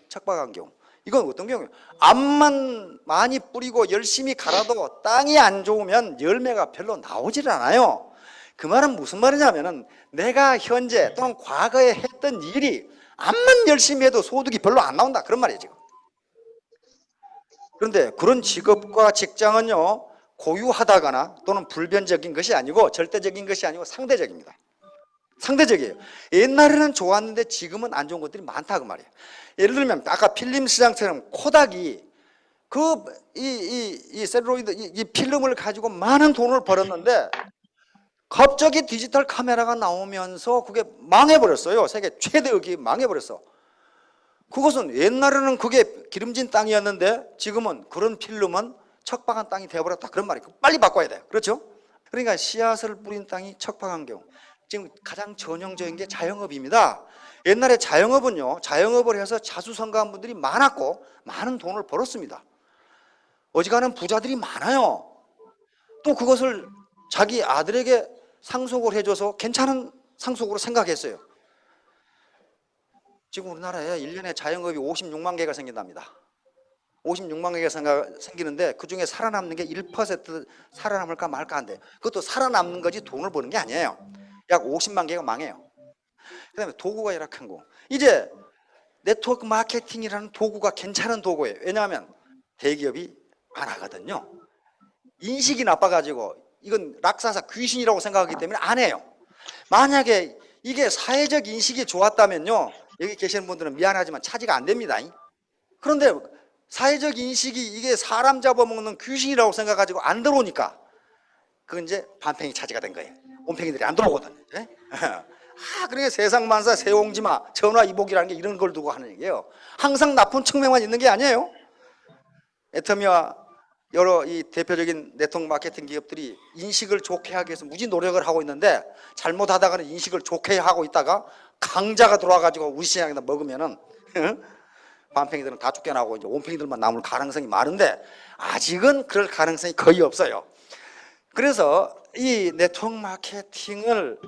척박한 경우. 이건 어떤 경우예요? 암만 많이 뿌리고 열심히 갈아도 땅이 안 좋으면 열매가 별로 나오질 않아요. 그 말은 무슨 말이냐면은 내가 현재 또는 과거에 했던 일이 암만 열심히 해도 소득이 별로 안 나온다 그런 말이에요 지금. 그런데 그런 직업과 직장은요 고유하다거나 또는 불변적인 것이 아니고 절대적인 것이 아니고 상대적입니다. 상대적이에요. 옛날에는 좋았는데 지금은 안 좋은 것들이 많다 그 말이에요. 예를 들면 아까 필름 시장처럼 코닥이 이 셀룰로이드 이 필름을 가지고 많은 돈을 벌었는데 갑자기 디지털 카메라가 나오면서 그게 망해버렸어요. 세계 최대의 기업이 망해버렸어. 그것은 옛날에는 그게 기름진 땅이었는데 지금은 그런 필름은 척박한 땅이 되어버렸다 그런 말이에요. 빨리 바꿔야 돼요. 그렇죠? 그러니까 씨앗을 뿌린 땅이 척박한 경우 지금 가장 전형적인 게 자영업입니다. 옛날에 자영업은요 자영업을 해서 자수성가한 분들이 많았고 많은 돈을 벌었습니다. 어지간한 부자들이 많아요. 또 그것을 자기 아들에게 상속을 해줘서 괜찮은 상속으로 생각했어요. 지금 우리나라에 1년에 자영업이 56만 개가 생긴답니다. 56만 개가 생기는데 그중에 살아남는 게 1% 살아남을까 말까 한데 그것도 살아남는 거지 돈을 버는 게 아니에요. 약 50만 개가 망해요. 그 다음에 도구가 열악한 거. 이제 네트워크 마케팅이라는 도구가 괜찮은 도구예요. 왜냐하면 대기업이 안 하거든요. 인식이 나빠가지고 이건 락사사 귀신이라고 생각하기 때문에 안 해요. 만약에 이게 사회적 인식이 좋았다면요 여기 계시는 분들은 미안하지만 차지가 안 됩니다. 그런데 사회적 인식이 이게 사람 잡아먹는 귀신이라고 생각가지고 안 들어오니까 그건 이제 반팽이 차지가 된 거예요. 온팽이들이 안 들어오거든요. 그러니까 세상만사 세옹지마 전화이복이라는 게 이런 걸 두고 하는 얘기예요. 항상 나쁜 측면만 있는 게 아니에요. 애터미와 여러 이 대표적인 네트워크 마케팅 기업들이 인식을 좋게 하기 위해서 무지 노력을 하고 있는데 잘못하다가는 인식을 좋게 하고 있다가 강자가 들어와가지고 우리 시장에다 먹으면은 반팽이들은 다 쫓겨나고 이제 온팽이들만 남을 가능성이 많은데 아직은 그럴 가능성이 거의 없어요. 그래서 이 네트워크 마케팅을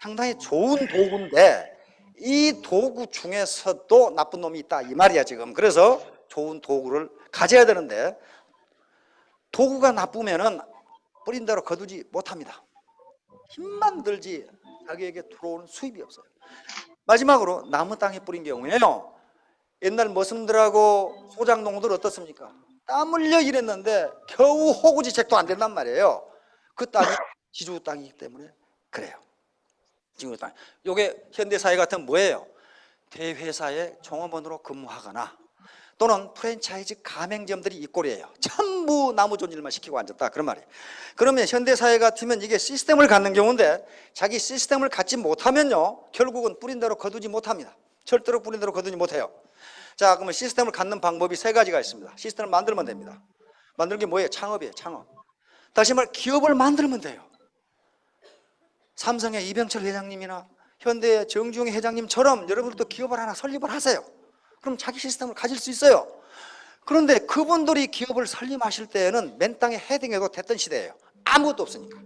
상당히 좋은 도구인데 이 도구 중에서도 나쁜 놈이 있다 이 말이야 지금. 그래서 좋은 도구를 가져야 되는데 도구가 나쁘면은 뿌린 대로 거두지 못합니다. 힘만 들지 자기에게 들어오는 수입이 없어요. 마지막으로 나무 땅에 뿌린 경우에요 옛날 머슴들하고 소장농들 어떻습니까? 땀 흘려 일했는데 겨우 호구지책도 안 된단 말이에요. 그 땅이 지주 땅이기 때문에 그래요. 지주 땅. 요게 현대사회 같은 뭐예요? 대회사의 종업원으로 근무하거나 또는 프랜차이즈 가맹점들이 이 꼴이에요. 전부 나무 존일만 시키고 앉았다 그런 말이에요. 그러면 현대사회 같으면 이게 시스템을 갖는 경우인데 자기 시스템을 갖지 못하면요 결국은 뿌린 대로 거두지 못합니다. 절대로 뿌린 대로 거두지 못해요. 자 그러면 시스템을 갖는 방법이 세 가지가 있습니다. 시스템을 만들면 됩니다. 만드는 게 뭐예요? 창업이에요. 창업. 다시 말해 기업을 만들면 돼요. 삼성의 이병철 회장님이나 현대의 정주영 회장님처럼 여러분들도 기업을 하나 설립을 하세요. 그럼 자기 시스템을 가질 수 있어요. 그런데 그분들이 기업을 설립하실 때에는 맨 땅에 헤딩해도 됐던 시대예요. 아무것도 없으니까.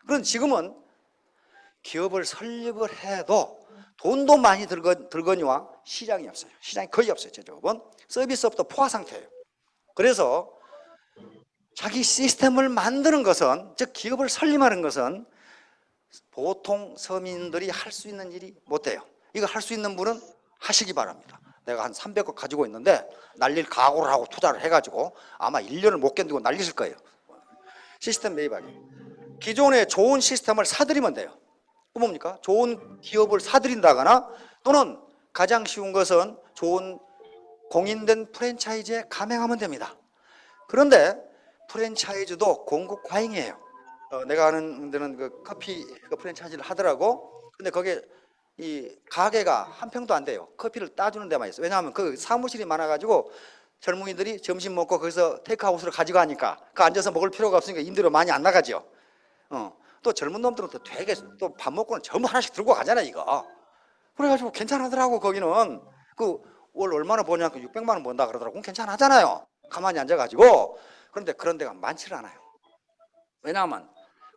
그런데 지금은 기업을 설립을 해도 돈도 많이 들거니와 시장이 없어요. 시장이 거의 없어요. 제조업은 서비스업도 포화 상태예요. 그래서 자기 시스템을 만드는 것은 즉 기업을 설립하는 것은 보통 서민들이 할 수 있는 일이 못 돼요. 이거 할 수 있는 분은 하시기 바랍니다. 내가 한 300억 가지고 있는데 날릴 각오를 하고 투자를 해가지고 아마 1년을 못 견디고 날리실 거예요. 시스템 매입하기. 기존에 좋은 시스템을 사들이면 돼요. 그 뭡니까? 좋은 기업을 사들인다거나 또는 가장 쉬운 것은 좋은 공인된 프랜차이즈에 가맹하면 됩니다. 그런데 프랜차이즈도 공급 과잉이에요. 내가 아는 데는 그 커피 그 프랜차이즈를 하더라고. 근데 거기에 이 가게가 한 평도 안 돼요. 커피를 따주는 데만 있어요. 왜냐하면 그 사무실이 많아가지고 젊은이들이 점심 먹고 거기서 테이크아웃으로 가져가니까 그 앉아서 먹을 필요가 없으니까 임대료 많이 안 나가죠. 또 젊은 놈들은 또 되게 또 밥 먹고는 전부 하나씩 들고 가잖아 이거. 그래가지고 괜찮하더라고. 거기는 그 월 얼마나 버냐 그 600만 원 번다 그러더라고. 괜찮하잖아요. 가만히 앉아가지고. 그런데 그런 데가 많지는 않아요. 왜냐하면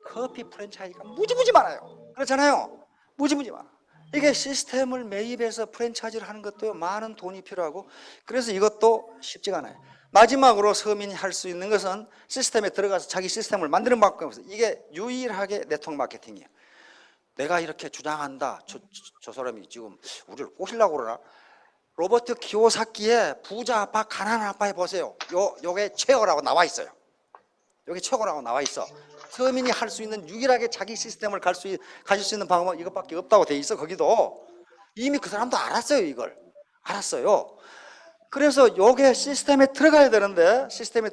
커피 프랜차이즈가 무지무지 많아요. 그렇잖아요. 무지무지 많아. 이게 시스템을 매입해서 프랜차이즈를 하는 것도 많은 돈이 필요하고, 그래서 이것도 쉽지가 않아요. 마지막으로 서민이 할 수 있는 것은 시스템에 들어가서 자기 시스템을 만드는 방법이 없어요. 이게 유일하게 네트워크 마케팅이에요. 내가 이렇게 주장한다. 저 사람이 지금 우리를 꼬시려고 그러나? 로버트 키오사키의 부자 아빠 가난한 아빠 해보세요. 요게 최고라고 나와 있어요. 요게 최고라고 나와 있어. 서민이 할 수 있는 유일하게 자기 시스템을 가질 수 있는 방법은 이것밖에 없다고 돼 있어. 거기도 이미 그 사람도 알았어요. 이걸 알았어요. 그래서 요게 시스템에 들어가야 되는데 시스템에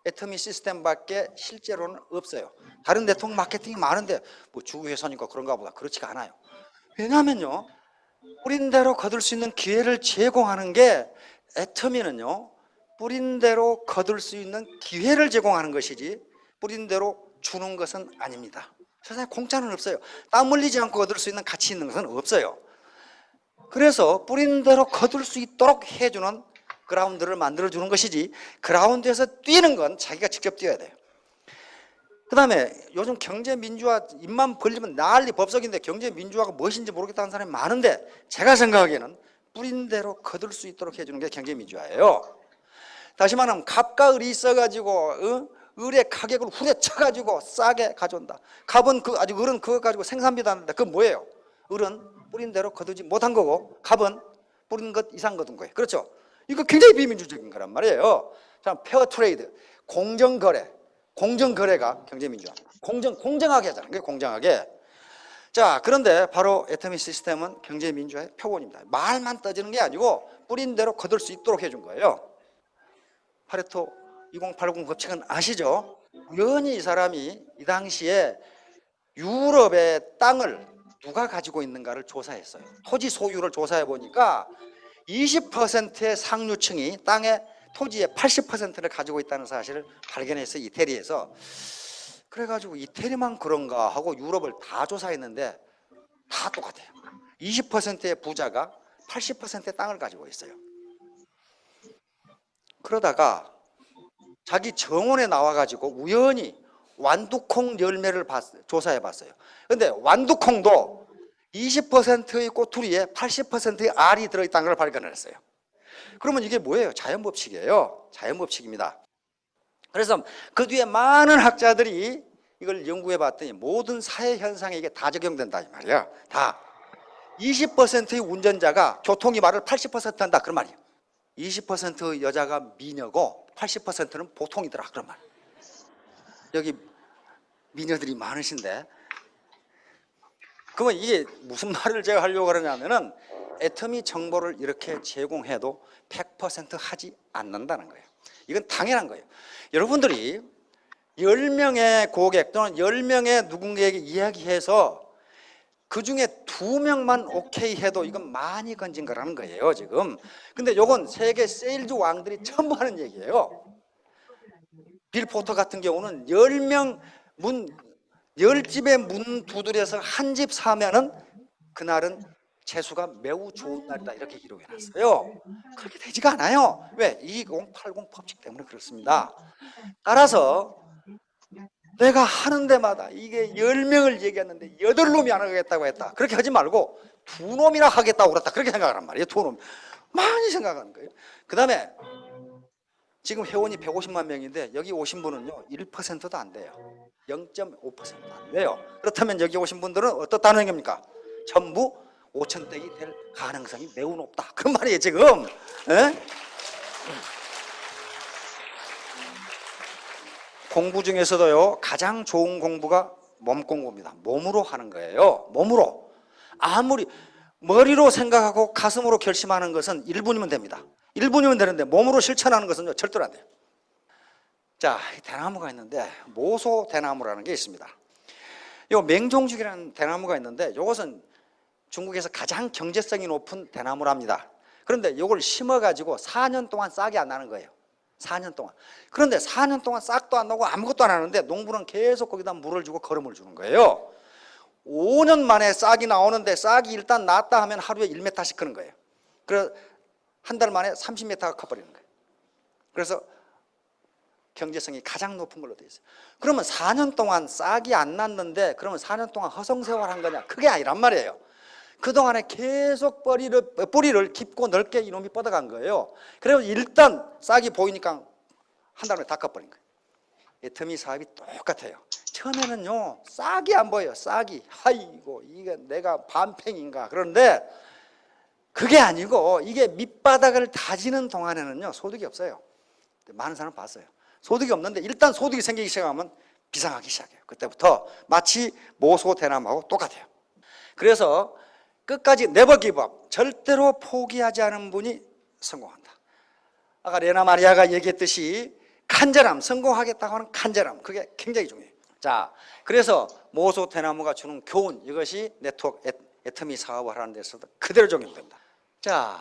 애터미 시스템밖에 실제로는 없어요. 다른 네트워크 마케팅이 많은데 뭐 주구회사니까 그런가 보다. 그렇지가 않아요. 왜냐하면요, 뿌린 대로 거둘 수 있는 기회를 제공하는 게, 애터미는요 뿌린 대로 거둘 수 있는 기회를 제공하는 것이지 뿌린 대로 주는 것은 아닙니다. 세상에 공짜는 없어요. 땀 흘리지 않고 얻을 수 있는 가치 있는 것은 없어요. 그래서 뿌린 대로 거둘 수 있도록 해주는 그라운드를 만들어주는 것이지, 그라운드에서 뛰는 건 자기가 직접 뛰어야 돼요. 그 다음에 요즘 경제민주화 입만 벌리면 난리 법석인데 경제민주화가 무엇인지 모르겠다는 사람이 많은데, 제가 생각하기에는 뿌린 대로 거둘 수 있도록 해주는 게 경제민주화예요. 다시 말하면 갑과 을이 있어가지고 을의 가격을 후려쳐가지고 싸게 가져온다. 갑은 아직 을은 그거 가지고 생산비도 하는데 그건 뭐예요? 을은 뿌린 대로 거두지 못한 거고 갑은 뿌린 것 이상 거둔 거예요. 그렇죠? 이거 굉장히 비민주적인 거란 말이에요. 자, 페어 트레이드, 공정거래. 공정거래가 경제민주화. 공정하게 하자는 거예요. 공정하게. 자, 그런데 바로 애터미 시스템은 경제민주화의 표본입니다. 말만 떠지는 게 아니고 뿌린 대로 거둘 수 있도록 해준 거예요. 파레토 2080 법칙은 아시죠? 우연히 이 사람이 이 당시에 유럽의 땅을 누가 가지고 있는가를 조사했어요. 토지 소유를 조사해 보니까 20%의 상류층이 땅의 토지의 80%를 가지고 있다는 사실을 발견했어요. 이태리에서. 그래가지고 이태리만 그런가 하고 유럽을 다 조사했는데 다 똑같아요. 20%의 부자가 80%의 땅을 가지고 있어요. 그러다가 자기 정원에 나와가지고 우연히 완두콩 열매를 조사해 봤어요. 근데 완두콩도 20%의 꼬투리에 80%의 알이 들어있다는 걸 발견을 했어요. 그러면 이게 뭐예요? 자연법칙이에요. 자연법칙입니다. 그래서 그 뒤에 많은 학자들이 이걸 연구해 봤더니 모든 사회 현상에 이게 다 적용된다 이 말이야. 다 20%의 운전자가 교통위반을 80% 한다 그런 말이에요. 20% 여자가 미녀고 80%는 보통이더라 그런 말. 여기 미녀들이 많으신데, 그러면 이게 무슨 말을 제가 하려고 그러냐면은 애터미 정보를 이렇게 제공해도 100% 하지 않는다는 거예요. 이건 당연한 거예요. 여러분들이 10명의 고객 또는 10명의 누군가에게 이야기해서 그 중에 2명만 오케이 해도 이건 많이 건진 거라는 거예요 지금. 근데 이건 세계 세일즈 왕들이 전부 하는 얘기예요. 빌 포터 같은 경우는 10집의 문 두드려서 한 집 사면은 그날은 재수가 매우 좋은 날이다 이렇게 기록해 놨어요. 그렇게 되지가 않아요. 왜? 2080 법칙 때문에 그렇습니다. 따라서 내가 하는 데마다 이게 10명을 얘기했는데 8놈이 안 하겠다고 했다. 그렇게 하지 말고 2놈이나 하겠다고 그랬다. 그렇게 생각하란 말이에요. 2놈. 많이 생각하는 거예요. 그 다음에 지금 회원이 150만 명인데 여기 오신 분은요 1%도 안 돼요. 0.5%도 안 돼요. 그렇다면 여기 오신 분들은 어떻다는 얘기입니까? 전부 5천대기 될 가능성이 매우 높다. 그 말이에요 지금. 에? 공부 중에서도요 가장 좋은 공부가 몸 공부입니다. 몸으로 하는 거예요. 몸으로. 아무리 머리로 생각하고 가슴으로 결심하는 것은 1분이면 됩니다. 1분이면 되는데 몸으로 실천하는 것은 절대로 안 돼요. 자, 대나무가 있는데 모소 대나무라는 게 있습니다. 이 맹종죽이라는 대나무가 있는데 이것은 중국에서 가장 경제성이 높은 대나무랍니다. 그런데 이걸 심어가지고 4년 동안 싹이 안 나는 거예요. 4년 동안. 그런데 4년 동안 싹도 안 나고 아무것도 안 하는데 농부는 계속 거기다 물을 주고 거름을 주는 거예요. 5년 만에 싹이 나오는데 싹이 일단 났다 하면 하루에 1m씩 크는 거예요. 그래서 한 달 만에 30m가 커버리는 거예요. 그래서 경제성이 가장 높은 걸로 되어 있어요. 그러면 4년 동안 싹이 안 났는데 그러면 4년 동안 허송세월한 거냐? 그게 아니란 말이에요. 그동안에 계속 뿌리를 깊고 넓게 이놈이 뻗어간 거예요. 그래서 일단 싹이 보이니까 한 달에 다 꺾어버린 거예요. 애터미 사업이 똑같아요. 처음에는요 싹이 안 보여요. 싹이 아이고 이게 내가 반팽인가. 그런데 그게 아니고 이게 밑바닥을 다지는 동안에는요 소득이 없어요. 많은 사람 봤어요. 소득이 없는데 일단 소득이 생기기 시작하면 비상하기 시작해요. 그때부터 마치 모소대나무하고 똑같아요. 그래서 끝까지 never give up, 절대로 포기하지 않은 분이 성공한다. 아까 레나 마리아가 얘기했듯이 간절함, 성공하겠다고 하는 간절함, 그게 굉장히 중요해요. 자, 그래서 모소대나무가 주는 교훈, 이것이 네트워크 애터미 사업을 하는 데서도 그대로 적용됩니다. 자,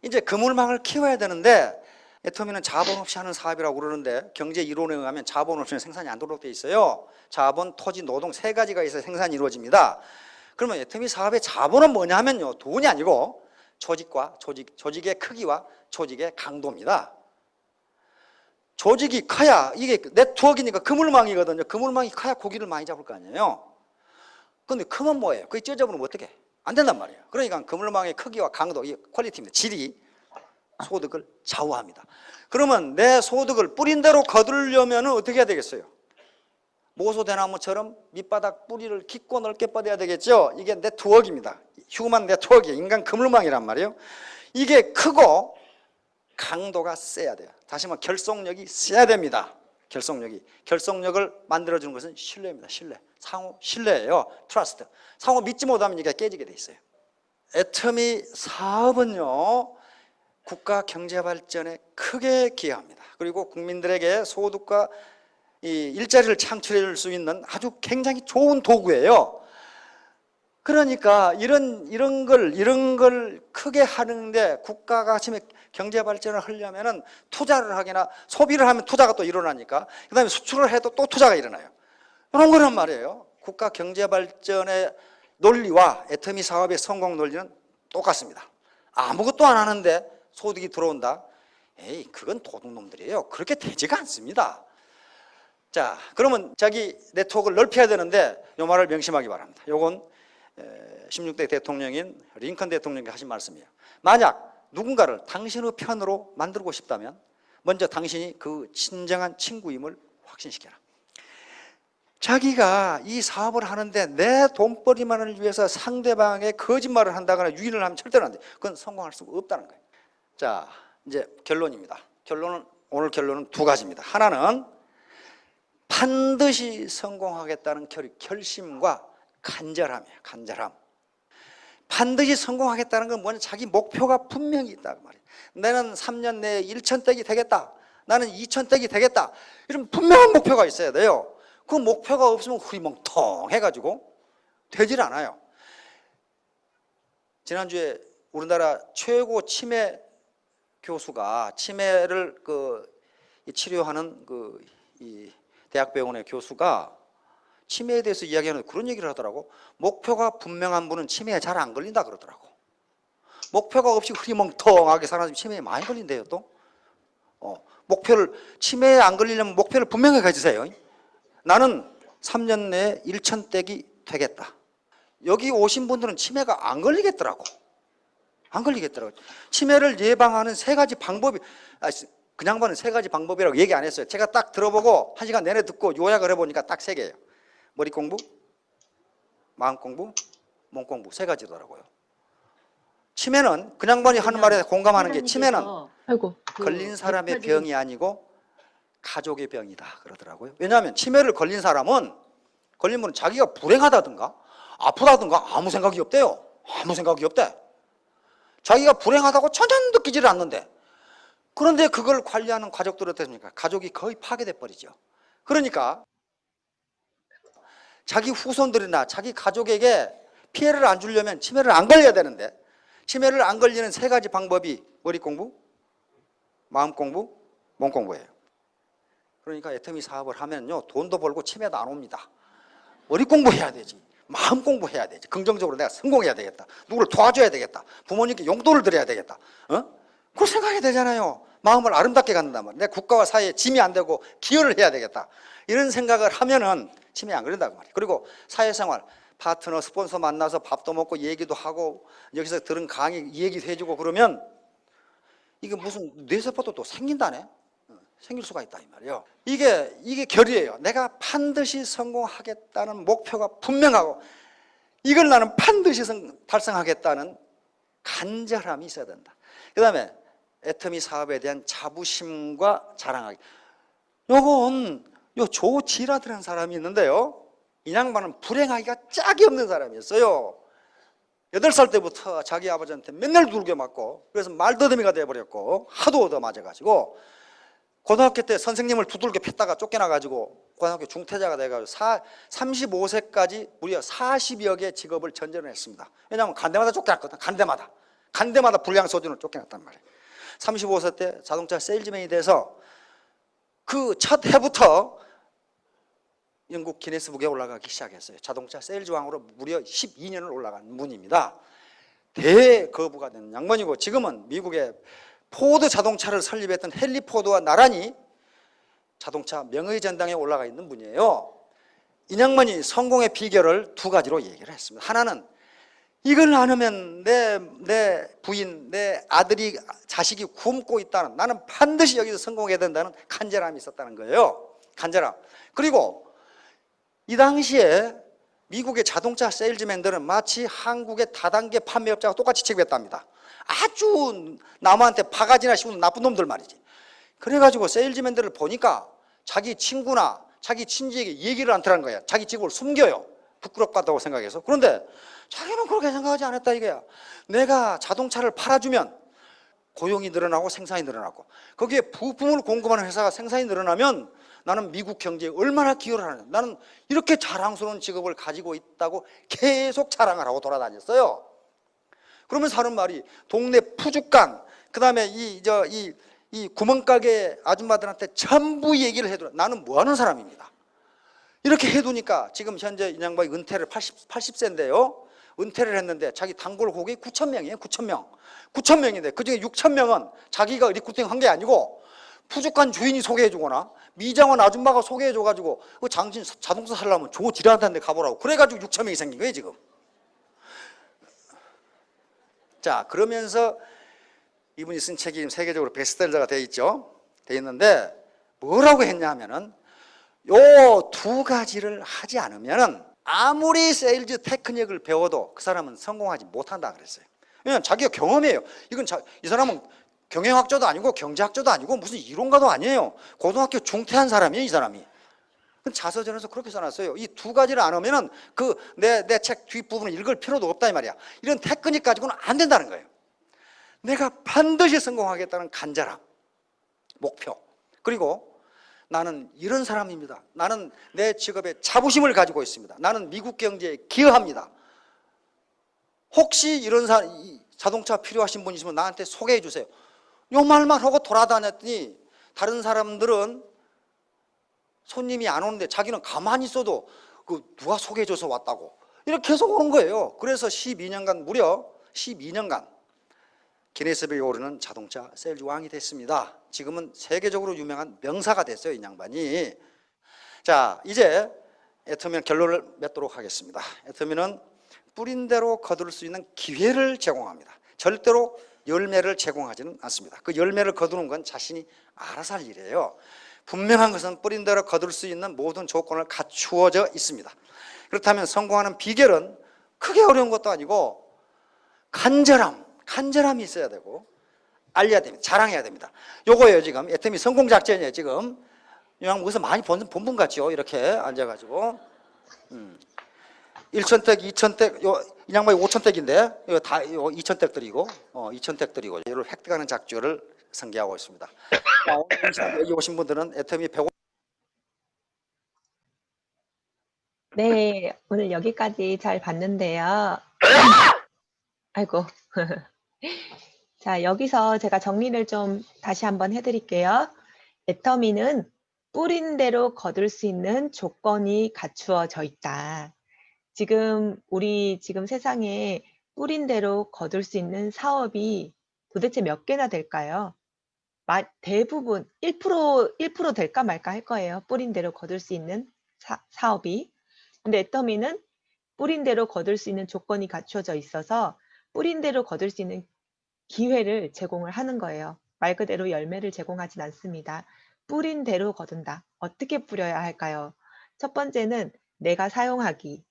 이제 그물망을 키워야 되는데 애터미는 자본 없이 하는 사업이라고 그러는데 경제 이론에 의하면 자본 없이는 생산이 안 되도록 돼 있어요. 자본, 토지, 노동 세 가지가 있어야 생산이 이루어집니다. 그러면 애터미 사업의 자본은 뭐냐 하면요, 돈이 아니고 조직의 크기와 조직의 강도입니다. 조직이 커야, 이게 네트워크니까 그물망이거든요. 그물망이 커야 고기를 많이 잡을 거 아니에요. 근데 크면 뭐예요? 그게 찢어버리면 어떻게? 안 된단 말이에요. 그러니까 그물망의 크기와 강도, 이 퀄리티입니다. 질이 소득을 좌우합니다. 그러면 내 소득을 뿌린 대로 거두려면 어떻게 해야 되겠어요? 모소대나무처럼 밑바닥 뿌리를 깊고 넓게 뻗어야 되겠죠. 이게 네트워크입니다. 휴먼 네트워크, 인간 그물망이란 말이에요. 이게 크고 강도가 세야 돼요. 다시 말해 결속력이 세야 됩니다. 결속력을 만들어주는 것은 신뢰입니다. 상호 신뢰예요. 트러스트. 상호 믿지 못하면 이게 깨지게 돼 있어요. 애터미 사업은요 국가 경제 발전에 크게 기여합니다. 그리고 국민들에게 소득과 이 일자리를 창출해 줄 수 있는 아주 굉장히 좋은 도구예요. 그러니까 이런 걸 크게 하는데 국가가 아침에 경제 발전을 하려면은 투자를 하거나 소비를 하면 투자가 또 일어나니까 그다음에 수출을 해도 또 투자가 일어나요. 이런 거란 말이에요. 국가 경제 발전의 논리와 애터미 사업의 성공 논리는 똑같습니다. 아무것도 안 하는데 소득이 들어온다. 에이, 그건 도둑놈들이에요. 그렇게 되지가 않습니다. 자, 그러면 자기 네트워크를 넓혀야 되는데 이 말을 명심하기 바랍니다. 요건 16대 대통령인 링컨 대통령이 하신 말씀이에요. 만약 누군가를 당신의 편으로 만들고 싶다면 먼저 당신이 그 진정한 친구임을 확신시켜라. 자기가 이 사업을 하는데 내 돈벌이만을 위해서 상대방의 거짓말을 한다거나 유인을 하면 절대로 안 돼. 그건 성공할 수가 없다는 거예요. 자, 이제 결론입니다. 오늘 결론은 두 가지입니다. 하나는 반드시 성공하겠다는 결심과 간절함이에요. 간절함. 반드시 성공하겠다는 건 뭐냐? 자기 목표가 분명히 있다 그 말이에요. 나는 3년 내에 1,000댁이 되겠다. 나는 2,000댁이 되겠다. 이런 분명한 목표가 있어야 돼요. 그 목표가 없으면 흐리멍텅 해가지고 되질 않아요. 지난주에 우리나라 최고 치매 교수가 치매를 치료하는 이 대학병원의 교수가 치매에 대해서 이야기하는데 그런 얘기를 하더라고. 목표가 분명한 분은 치매에 잘 안 걸린다 그러더라고. 목표가 없이 흐리멍텅하게 사는 사람이 치매에 많이 걸린대요 또. 치매에 안 걸리려면 목표를 분명히 가지세요. 나는 3년 내에 1,000댁이 되겠다. 여기 오신 분들은 치매가 안 걸리겠더라고. 안 걸리겠더라고. 치매를 예방하는 세 가지 방법이, 그냥 봐는 세 가지 방법이라고 얘기 안 했어요. 제가 딱 들어보고 1시간 내내 듣고 요약을 해보니까 딱 세 개예요. 머리 공부, 마음 공부, 몸 공부 세 가지더라고요. 치매는 그냥 봐니 하는 말에 공감하는 게 치매는 걸린 사람의 병이 아니고 가족의 병이다 그러더라고요. 왜냐하면 치매를 걸린 분은 자기가 불행하다든가 아프다든가 아무 생각이 없대요. 아무 생각이 없대. 자기가 불행하다고 전혀 느끼지를 않는데, 그런데 그걸 관리하는 가족들은 어떻습니까? 가족이 거의 파괴돼 버리죠. 그러니까 자기 후손들이나 자기 가족에게 피해를 안 주려면 치매를 안 걸려야 되는데, 치매를 안 걸리는 세 가지 방법이 머리 공부, 마음 공부, 몸 공부예요. 그러니까 애터미 사업을 하면요 돈도 벌고 치매도 안 옵니다. 머리 공부해야 되지, 마음 공부해야 되지. 긍정적으로 내가 성공해야 되겠다. 누구를 도와줘야 되겠다. 부모님께 용돈을 드려야 되겠다. 그걸 생각해야 되잖아요. 마음을 아름답게 갖는단 말이에요. 내 국가와 사회에 짐이 안 되고 기여를 해야 되겠다. 이런 생각을 하면은 치매 안 걸린다고 말이에요. 그리고 사회생활, 파트너, 스폰서 만나서 밥도 먹고 얘기도 하고 여기서 들은 강의 얘기도 해주고 그러면 이게 무슨 뇌세포도 또 생긴다네. 생길 수가 있다 이 말이에요. 이게 결이에요. 내가 반드시 성공하겠다는 목표가 분명하고 이걸 나는 반드시 달성하겠다는 간절함이 있어야 된다. 그 다음에 애터미 사업에 대한 자부심과 자랑하기. 요건 요 조지라드라는 사람이 있는데요, 이 양반은 불행하기가 짝이 없는 사람이었어요. 8살 때부터 자기 아버지한테 맨날 두들겨 맞고 그래서 말더듬이가 돼버렸고 하도 얻어맞아가지고 고등학교 때 선생님을 두들겨 팼다가 쫓겨나가지고 고등학교 중퇴자가 돼가지고 35세까지 무려 40여 개 직업을 전전을 했습니다. 왜냐하면 간대마다 쫓겨났거든. 간대마다 불량 소진으로 쫓겨났단 말이에요. 35세 때 자동차 세일즈맨이 돼서 그 첫 해부터 영국 기네스북에 올라가기 시작했어요. 자동차 세일즈 왕으로 무려 12년을 올라간 분입니다. 대거부가 된 양반이고 지금은 미국의 포드 자동차를 설립했던 헨리 포드와 나란히 자동차 명의 전당에 올라가 있는 분이에요. 이 양반이 성공의 비결을 2가지로 얘기를 했습니다. 하나는 이걸 안 하면 내 부인, 내 아들이, 자식이 굶고 있다는, 나는 반드시 여기서 성공해야 된다는 간절함이 있었다는 거예요. 간절함. 그리고 이 당시에 미국의 자동차 세일즈맨들은 마치 한국의 다단계 판매업자와 똑같이 취급했답니다. 아주 남한테 바가지나 씌우는 나쁜 놈들 말이지. 그래가지고 세일즈맨들을 보니까 자기 친구나 자기 친지에게 얘기를 않더라는 거야. 자기 직업을 숨겨요. 부끄럽다고 생각해서. 그런데 자기는 그렇게 생각하지 않았다 이거야. 내가 자동차를 팔아주면 고용이 늘어나고 생산이 늘어나고 거기에 부품을 공급하는 회사가 생산이 늘어나면 나는 미국 경제에 얼마나 기여를 하느냐. 나는 이렇게 자랑스러운 직업을 가지고 있다고 계속 자랑을 하고 돌아다녔어요. 그러면서 하는 말이 동네 푸주간, 그 다음에 이 구멍가게 아줌마들한테 전부 얘기를 해두라. 나는 뭐 하는 사람입니다. 이렇게 해두니까 지금 현재 이 양반이 은퇴를 80세인데요. 은퇴를 했는데 자기 단골 고객이 9,000명이에요. 9,000명. 9,000명인데 그중에 6,000명은 자기가 리크루팅한 게 아니고 푸주간 주인이 소개해주거나 미장원 아줌마가 소개해줘가지고 당신 자동차 살려면 조지라드한테 가보라고 그래가지고 6,000명이 생긴 거예요 지금. 자, 그러면서 이분이 쓴 책이 지금 세계적으로 베스트셀러가 돼 있죠. 돼 있는데 뭐라고 했냐 하면은 요 2가지를 하지 않으면은 아무리 세일즈 테크닉을 배워도 그 사람은 성공하지 못한다 그랬어요. 왜냐하면 자기가 경험이에요. 이 사람은 경영학자도 아니고 경제학자도 아니고 무슨 이론가도 아니에요. 고등학교 중퇴한 사람이에요 이 사람이. 자서전에서 그렇게 써놨어요. 이 2가지를 안 하면은 내 책 뒷부분을 읽을 필요도 없다 이 말이야. 이런 테크닉 가지고는 안 된다는 거예요. 내가 반드시 성공하겠다는 간절함, 목표. 그리고 나는 이런 사람입니다. 나는 내 직업에 자부심을 가지고 있습니다. 나는 미국 경제에 기여합니다. 혹시 이런 자동차 필요하신 분 있으면 나한테 소개해 주세요. 요 말만 하고 돌아다녔더니 다른 사람들은 손님이 안 오는데 자기는 가만히 있어도 누가 소개해줘서 왔다고 이렇게 계속 오는 거예요. 그래서 12년간 무려 12년간 기네스북에 오르는 자동차 세일즈 왕이 됐습니다. 지금은 세계적으로 유명한 명사가 됐어요 이 양반이. 자, 이제 애터미는 결론을 맺도록 하겠습니다. 애터미는 뿌린 대로 거둘 수 있는 기회를 제공합니다. 절대로 열매를 제공하지는 않습니다. 그 열매를 거두는 건 자신이 알아서 할 일이에요. 분명한 것은 뿌린 대로 거둘 수 있는 모든 조건을 갖추어져 있습니다. 그렇다면 성공하는 비결은 크게 어려운 것도 아니고 간절함이 있어야 되고 알려야 됩니다. 자랑해야 됩니다. 요거예요 지금 애터미 성공 작전이에요 지금. 그냥 무슨 많이 본 분 같죠 이렇게 앉아가지고 1,000댁, 2,000댁, 이 양반이 5,000댁인데 이거 다 2,000댁들이고 2,000댁들이고 이를 획득하는 작전을 전개하고 있습니다. 오늘 여기 오신 분들은 애터미 150. 네, 오늘 여기까지 잘 봤는데요. 아이고. 자, 여기서 제가 정리를 좀 다시 한번 해드릴게요. 애터미는 뿌린 대로 거둘 수 있는 조건이 갖추어져 있다. 우리 지금 세상에 뿌린 대로 거둘 수 있는 사업이 도대체 몇 개나 될까요? 대부분 1% 될까 말까 할 거예요. 뿌린 대로 거둘 수 있는 사업이. 근데 애터미는 뿌린 대로 거둘 수 있는 조건이 갖춰져 있어서 뿌린 대로 거둘 수 있는 기회를 제공을 하는 거예요. 말 그대로 열매를 제공하진 않습니다. 뿌린 대로 거둔다. 어떻게 뿌려야 할까요? 첫 번째는 내가 사용하기.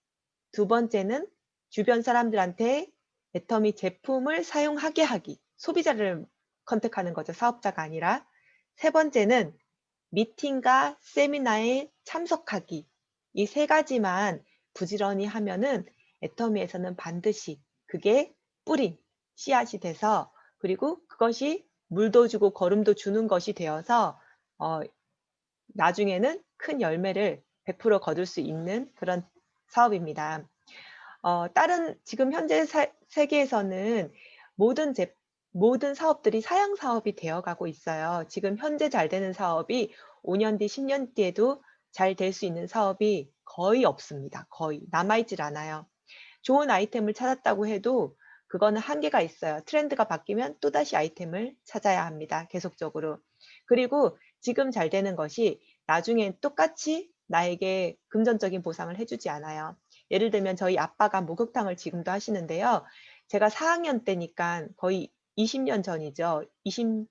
두 번째는 주변 사람들한테 애터미 제품을 사용하게 하기. 소비자를 컨택하는 거죠. 사업자가 아니라. 세 번째는 미팅과 세미나에 참석하기. 이 세 가지만 부지런히 하면은 애터미에서는 반드시 그게 뿌린 씨앗이 돼서, 그리고 그것이 물도 주고 거름도 주는 것이 되어서 어 나중에는 큰 열매를 100% 거둘 수 있는 그런 사업입니다. 다른 지금 현재 세계에서는 모든 제 모든 사업들이 사양 사업이 되어 가고 있어요. 지금 현재 잘 되는 사업이 5년 뒤, 10년 뒤에도 잘 될 수 있는 사업이 거의 없습니다. 거의 남아 있질 않아요. 좋은 아이템을 찾았다고 해도 그거는 한계가 있어요. 트렌드가 바뀌면 또다시 아이템을 찾아야 합니다, 계속적으로. 그리고 지금 잘 되는 것이 나중에 똑같이 나에게 금전적인 보상을 해 주지 않아요. 예를 들면 저희 아빠가 목욕탕을 지금도 하시는데요. 제가 4 학년 때니까 거의 20년 전이죠. 20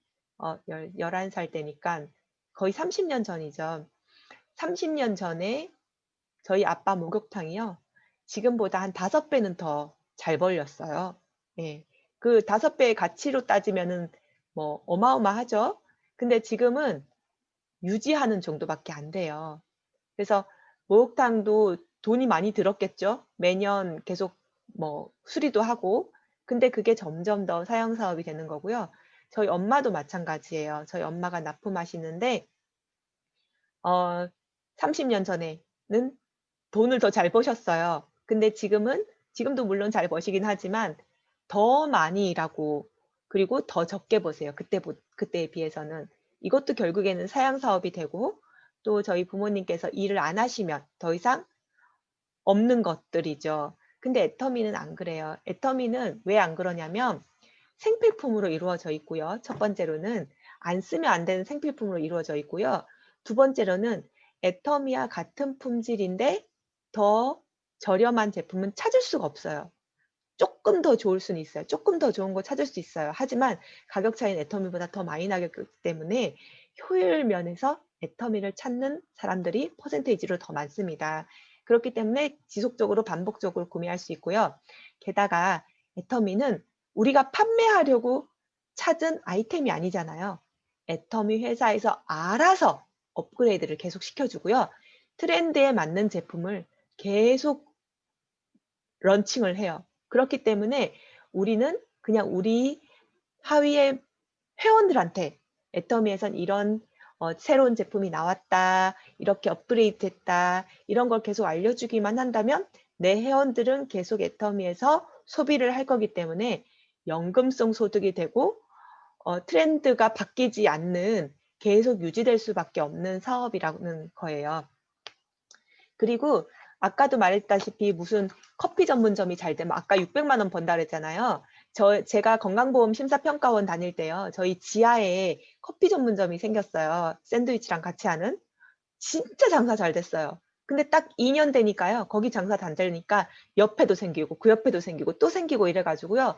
11살 때니깐 거의 30년 전이죠. 30년 전에 저희 아빠 목욕탕이요, 지금보다 한 5 배는 더 잘 벌렸어요. 예. 그 5 배의 가치로 따지면은 뭐 어마어마하죠. 근데 지금은 유지하는 정도밖에 안 돼요. 그래서 목욕탕도 돈이 많이 들었겠죠. 매년 계속 뭐 수리도 하고. 근데 그게 점점 더 사형 사업이 되는 거고요. 저희 엄마도 마찬가지예요. 저희 엄마가 납품하시는데 30년 전에는 돈을 더 잘 버셨어요. 근데 지금도 물론 잘 버시긴 하지만 더 많이 일하고, 그리고 더 적게 버세요, 그때에 비해서는. 이것도 결국에는 사양 사업이 되고, 또 저희 부모님께서 일을 안 하시면 더 이상 없는 것들이죠. 근데 애터미는 안 그래요. 애터미는 왜 안 그러냐면 생필품으로 이루어져 있고요. 첫 번째로는 안 쓰면 안 되는 생필품으로 이루어져 있고요. 두 번째로는 애터미와 같은 품질인데 더 저렴한 제품은 찾을 수가 없어요. 쪼끔 더 좋을 수는 있어요. 쪼끔 더 좋은 거 찾을 수 있어요. 하지만 가격 차이는 애터미보다 더 많이 나기 때문에 효율 면에서 애터미를 찾는 사람들이 퍼센테이지로 더 많습니다. 그렇기 때문에 지속적으로 반복적으로 구매할 수 있고요. 게다가 애터미는 우리가 판매하려고 찾은 아이템이 아니잖아요. 애터미 회사에서 알아서 업그레이드를 계속 시켜 주고요. 트렌드에 맞는 제품을 계속 런칭을 해요. 그렇기 때문에 우리는 그냥 우리 하위의 회원들한테 애터미에선 이런 "새로운 제품이 나왔다. 이렇게 업그레이드됐다." 이런 걸 계속 알려주기만 한다면 내 회원들은 계속 애터미에서 소비를 할 거기 때문에 연금성 소득이 되고 트렌드가 바뀌지 않는, 계속 유지될 수밖에 없는 사업이라는 거예요. 그리고 아까도 말했다시피 무슨 커피 전문점이 잘 되면 아까 600만 원 번다 그랬잖아요. 제가 건강보험 심사평가원 다닐 때요, 저희 지하에 커피 전문점이 생겼어요, 샌드위치랑 같이 하는. 진짜 장사 잘 됐어요. 근데 딱 2년 되니까요, 거기 장사 잘 되니까 옆에도 생기고 그 옆에도 생기고 또 생기고 이래 가지고요.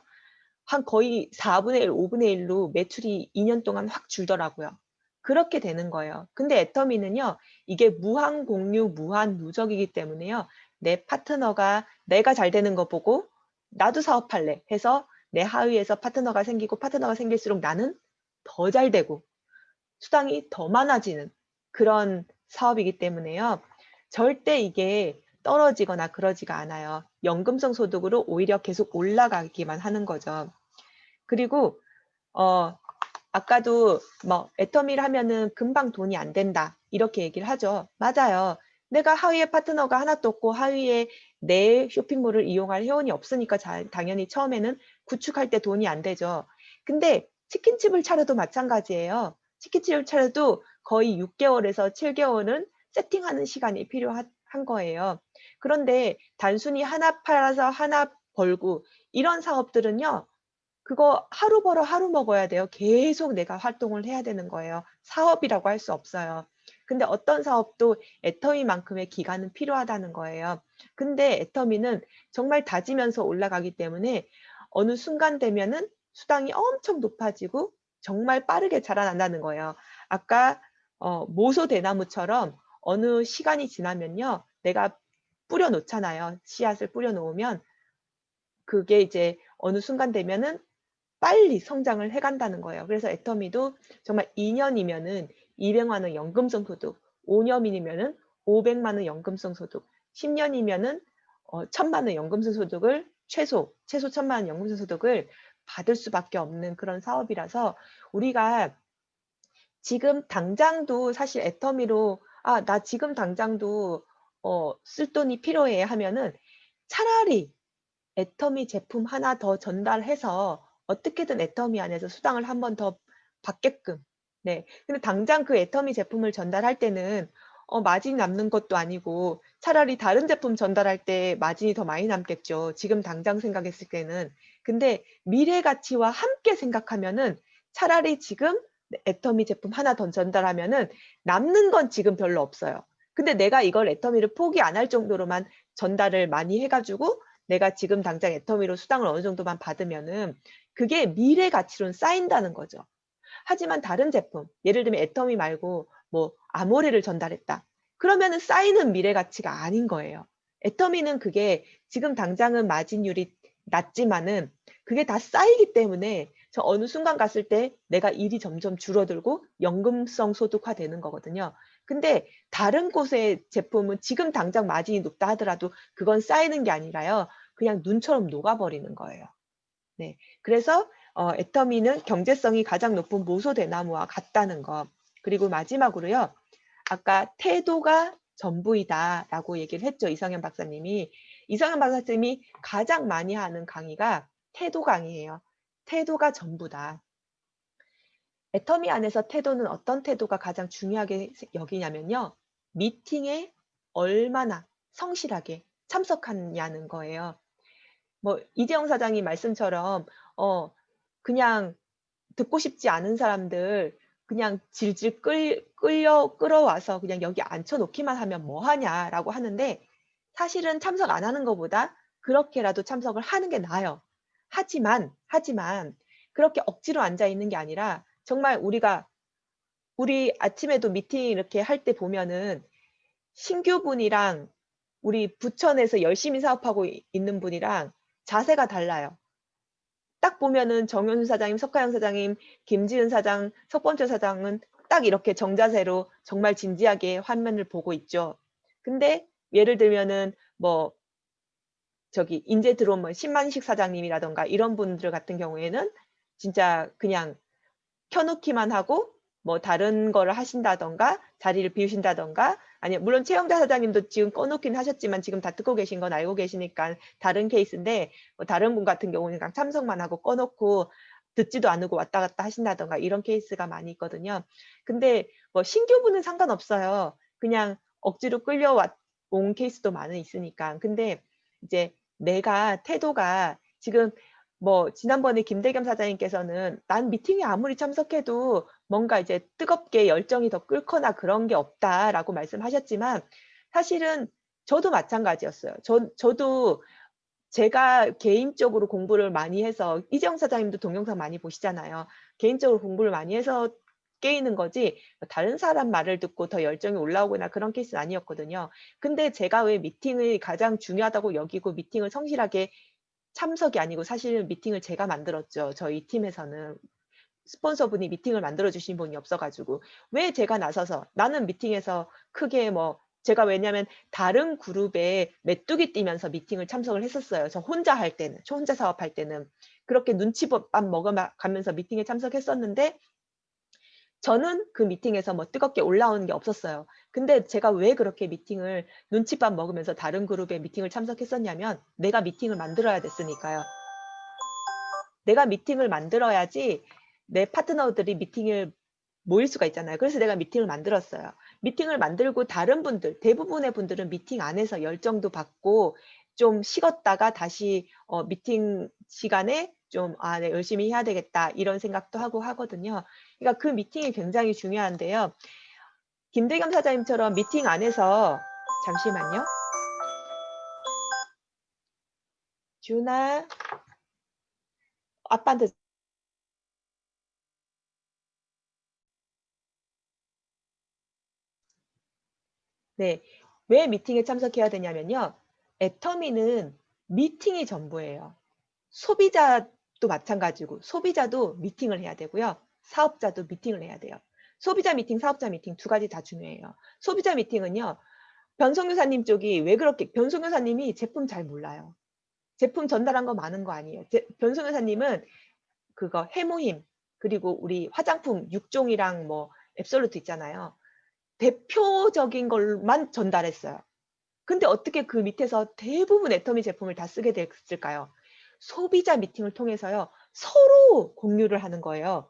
한 거의 4분의 1, 5분의 1로 매출이 2년 동안 확 줄더라고요. 그렇게 되는 거예요. 근데 애터미는요, 이게 무한 공유, 무한 누적이기 때문에요. 내 파트너가 내가 잘 되는 거 보고 '나도 사업할래.' 해서 내 하위에서 파트너가 생기고, 파트너가 생길수록 나는 더 잘 되고 수당이 더 많아지는 그런 사업이기 때문에요. 절대 이게 떨어지거나 그러지가 않아요. 연금성 소득으로 오히려 계속 올라가기만 하는 거죠. 그리고 어 아까도 뭐 "애터미를 하면은 금방 돈이 안 된다." 이렇게 얘기를 하죠. 맞아요. 내가 하위에 파트너가 하나도 없고 하위에 내 쇼핑몰을 이용할 회원이 없으니까 당연히 처음에는 구축할 때 돈이 안 되죠. 근데 치킨집을 차려도 마찬가지예요. 치킨집을 차려도 거의 6 개월에서 7 개월은 세팅하는 시간이 필요한 거예요. 그런데 단순히 하나 팔아서 하나 벌고 이런 사업들은요, 그거 하루 벌어 하루 먹어야 돼요. 계속 내가 활동을 해야 되는 거예요. 사업이라고 할 수 없어요. 근데 어떤 사업도 애터미만큼의 기간은 필요하다는 거예요. 근데 애터미는 정말 다지면서 올라가기 때문에 어느 순간 되면은 수당이 엄청 높아지고 정말 빠르게 자라난다는 거예요. 아까 모소대나무처럼 어느 시간이 지나면요. 내가 뿌려 놓잖아요. 씨앗을 뿌려 놓으면 그게 이제 어느 순간 되면은 빨리 성장을 해 간다는 거예요. 그래서 애터미도 정말 2 년이면은 200만 원 연금성 소득, 5 년이면은 500만 원 연금성 소득, 10 년이면은 1,000만 원 연금성 소득을 최소 1,000만 원 연금성 소득을 받을 수밖에 없는 그런 사업이라서 우리가 지금 당장도 사실 애터미로 '아 나 지금 당장도 쓸 돈이 필요해.' 하면은 차라리 애터미 제품 하나 더 전달해서 어떻게든 애터미 안에서 수당을 한 번 더 받게끔. 네. 근데 당장 그 애터미 제품을 전달할 때는 마진이 남는 것도 아니고 차라리 다른 제품 전달할 때 마진이 더 많이 남겠죠, 지금 당장 생각했을 때는. 근데 미래 가치와 함께 생각하면은 차라리 지금 애터미 제품 하나 더 전달하면은 남는 건 지금 별로 없어요. 근데 내가 이걸 애터미를 포기 안 할 정도로만 전달을 많이 해 가지고 내가 지금 당장 애터미로 수당을 어느 정도만 받으면은 그게 미래 가치로는 쌓인다는 거죠. 하지만 다른 제품, 예를 들면 애터미 말고 뭐 아모레를 전달했다. 그러면은 쌓이는 미래 가치가 아닌 거예요. 애터미는 그게 지금 당장은 마진율이 낮지만은 그게 다 쌓이기 때문에 저 어느 순간 갔을 때 내가 일이 점점 줄어들고 연금성 소득화되는 거거든요. 근데 다른 곳의 제품은 지금 당장 마진이 높다 하더라도 그건 쌓이는 게 아니라요. 그냥 눈처럼 녹아버리는 거예요. 네. 그래서 애터미는 경제성이 가장 높은 모소대나무와 같다는 거. 그리고 마지막으로요. 아까 "태도가 전부이다."라고 얘기를 했죠, 이성현 박사님이. 이성현 박사님이 가장 많이 하는 강의가 태도 강의예요. "태도가 전부다." 애터미 안에서 태도는 어떤 태도가 가장 중요하게 여기냐면요. 미팅에 얼마나 성실하게 참석하느냐는 거예요. 뭐 이재용 사장님 말씀처럼 어 그냥 듣고 싶지 않은 사람들 그냥 질질 끌어와서 그냥 "여기 앉혀 놓기만 하면 뭐 하냐."라고 하는데 사실은 참석 안 하는 것보다 그렇게라도 참석을 하는 게 나아요. 하지만 그렇게 억지로 앉아 있는 게 아니라 정말 우리 아침에도 미팅 이렇게 할 때 보면은 신규분이랑 우리 부처 내에서 열심히 사업하고 있는 분이랑 자세가 달라요. 딱 보면은 정현수 사장님, 석가영 사장님, 김지은 사장, 석범철 사장은 딱 이렇게 정자세로 정말 진지하게 화면을 보고 있죠. 근데 예를 들면은 뭐 저기 인제 들어온 뭐 신만식 사장님이라든가 이런 분들 같은 경우에는 진짜 그냥 켜 놓기만 하고 뭐 다른 거를 하신다든가 자리를 비우신다든가 아니면 물론 최영자 사장님도 지금 꺼 놓긴 하셨지만 지금 다 듣고 계신 건 알고 계시니까 다른 케이스인데 뭐 다른 분 같은 경우는 그냥 참석만 하고 꺼 놓고 듣지도 않고 왔다 갔다 하신다든가 이런 케이스가 많이 있거든요. 근데 뭐 신규분은 상관없어요. 그냥 억지로 끌려왔 온 케이스도 많이 있으니까. 근데 이제 내가 태도가 지금 뭐 지난번에 김대겸 사장님께서는 "난 미팅에 아무리 참석해도 뭔가 이제 뜨겁게 열정이 더 끓거나 그런 게 없다."라고 말씀하셨지만 사실은 저도 마찬가지였어요. 저도 제가 개인적으로 공부를 많이 해서 이재용 사장님도 동영상 많이 보시잖아요. 개인적으로 공부를 많이 해서 깨이는 거지 다른 사람 말을 듣고 더 열정이 올라오거나 그런 케이스는 아니었거든요. 근데 제가 왜 미팅을 가장 중요하다고 여기고 미팅을 성실하게 참석이 아니고 사실은 미팅을 제가 만들었죠. 저희 팀에서는. 스폰서분이 미팅을 만들어 주신 분이 없어 가지고. 왜 제가 나서서 나는 미팅에서 크게 뭐 제가 왜냐면 다른 그룹에 메뚜기 뛰면서 미팅을 참석을 했었어요. 저 혼자 할 때는. 저 혼자 사업할 때는. 그렇게 눈치밥 먹어 가면서 미팅에 참석했었는데 저는 그 미팅에서 뭐 뜨겁게 올라오는 게 없었어요. 근데 제가 왜 그렇게 미팅을 눈칫밥 먹으면서 다른 그룹의 미팅을 참석했었냐면 내가 미팅을 만들어야 됐으니까요. 내가 미팅을 만들어야지 내 파트너들이 미팅을 모일 수가 있잖아요. 그래서 내가 미팅을 만들었어요. 미팅을 만들고 다른 분들 대부분의 분들은 미팅 안에서 열정도 받고 좀 식었다가 다시 미팅 시간에 좀 '아 네 열심히 해야 되겠다.' 이런 생각도 하고 하거든요. 그러니까 그 미팅이 굉장히 중요한데요. 김대겸 사장님처럼 미팅 안에서 잠시만요. 준아, 아빠한테 네. 왜 미팅에 참석해야 되냐면요. 애터미는 미팅이 전부예요. 소비자도 마찬가지고 소비자도 미팅을 해야 되고요. 사업자도 미팅을 해야 돼요. 소비자 미팅, 사업자 미팅 두 가지 다 중요해요. 소비자 미팅은요. 변성교사님 쪽이 왜 그렇게 변성교사님이 제품 잘 몰라요. 제품 전달한 거 많은 거 아니에요. 변성교사님은 그거 해모힘 그리고 우리 화장품 6종이랑 뭐 앱솔루트 있잖아요. 대표적인 걸만 전달했어요. 근데 어떻게 그 밑에서 대부분 애터미 제품을 다 쓰게 됐을까요? 소비자 미팅을 통해서요. 서로 공유를 하는 거예요.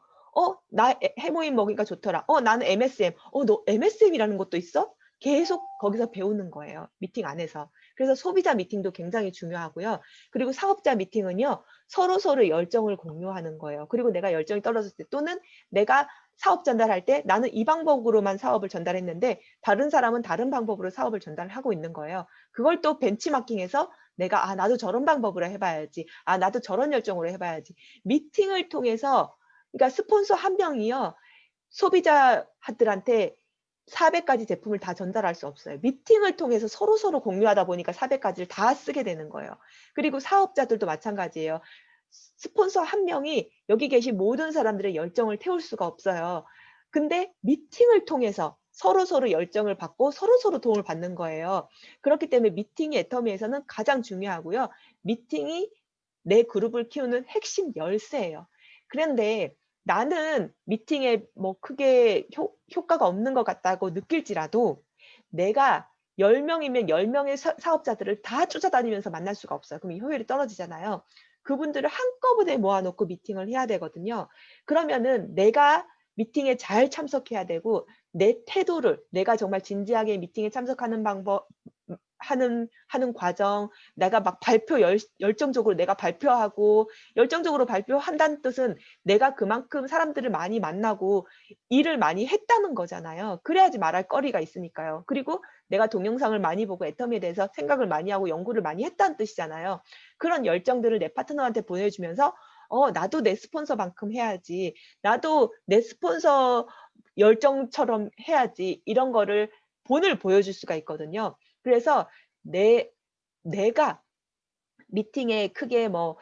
나 해모임 먹이가 좋더라. 나는 MSM. 너 MSM이라는 것도 있어? 계속 거기서 배우는 거예요. 미팅 안에서. 그래서 소비자 미팅도 굉장히 중요하고요. 그리고 사업자 미팅은요. 서로 열정을 공유하는 거예요. 그리고 내가 열정이 떨어졌을 때 또는 내가 사업 전달할 때 나는 이 방법으로만 사업을 전달했는데 다른 사람은 다른 방법으로 사업을 전달하고 있는 거예요. 그걸 또 벤치마킹해서 내가 나도 저런 방법으로 해봐야지. 나도 저런 열정으로 해봐야지. 미팅을 통해서 그러니까 스폰서 한 명이요. 소비자들한테 400가지 제품을 다 전달할 수 없어요. 미팅을 통해서 서로 공유하다 보니까 400가지를 다 쓰게 되는 거예요. 그리고 사업자들도 마찬가지예요. 스폰서 한 명이 여기 계신 모든 사람들의 열정을 태울 수가 없어요. 근데 미팅을 통해서 서로 열정을 받고 서로 도움을 받는 거예요. 그렇기 때문에 미팅이 애터미에서는 가장 중요하고요. 미팅이 내 그룹을 키우는 핵심 열쇠예요. 그런데 나는 미팅에 뭐 크게 효과가 없는 것 같다고 느낄지라도 내가 10명이면 10명의 사업자들을 다 쫓아다니면서 만날 수가 없어요. 그럼 효율이 떨어지잖아요. 그분들을 한꺼번에 모아 놓고 미팅을 해야 되거든요. 그러면은 내가 미팅에 잘 참석해야 되고 내 태도를 내가 정말 진지하게 미팅에 참석하는 방법 하는 과정, 내가 막 열정적으로 내가 발표하고 열정적으로 발표한다는 뜻은 내가 그만큼 사람들을 많이 만나고 일을 많이 했다는 거잖아요. 그래야지 말할 거리가 있으니까요. 그리고 내가 동영상을 많이 보고 애터미에 대해서 생각을 많이 하고 연구를 많이 했다는 뜻이잖아요. 그런 열정들을 내 파트너한테 보내주면서 나도 내 스폰서만큼 해야지. 나도 내 스폰서 열정처럼 해야지. 이런 거를 본을 보여줄 수가 있거든요. 그래서 내가 미팅에 크게 뭐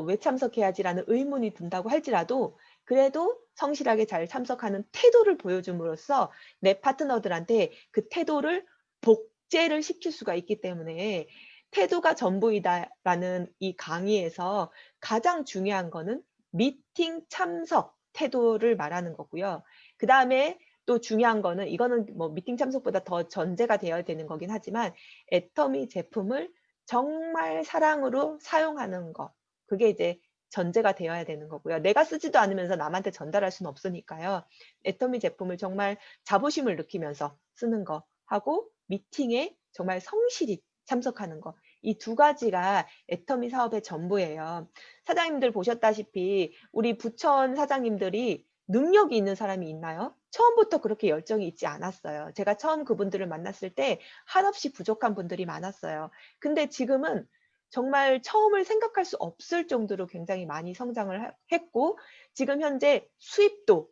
'왜 참석해야지.'라는 의문이 든다고 할지라도 그래도 성실하게 잘 참석하는 태도를 보여줌으로써 내 파트너들한테 그 태도를 복제를 시킬 수가 있기 때문에 "태도가 전부이다."라는 이 강의에서 가장 중요한 거는 미팅 참석 태도를 말하는 거고요. 그다음에 또 중요한 거는 이거는 뭐 미팅 참석보다 더 전제가 되어야 되는 거긴 하지만 애터미 제품을 정말 사랑으로 사용하는 거. 그게 이제 전제가 되어야 되는 거고요. 내가 쓰지도 않으면서 남한테 전달할 수는 없으니까요. 애터미 제품을 정말 자부심을 느끼면서 쓰는 거 하고 미팅에 정말 성실히 참석하는 거. 이 두 가지가 애터미 사업의 전부예요. 사장님들 보셨다시피 우리 부천 사장님들이 능력이 있는 사람이 있나요? 처음부터 그렇게 열정이 있지 않았어요. 제가 처음 그분들을 만났을 때 한없이 부족한 분들이 많았어요. 근데 지금은 정말 처음을 생각할 수 없을 정도로 굉장히 많이 성장을 했고 지금 현재 수입도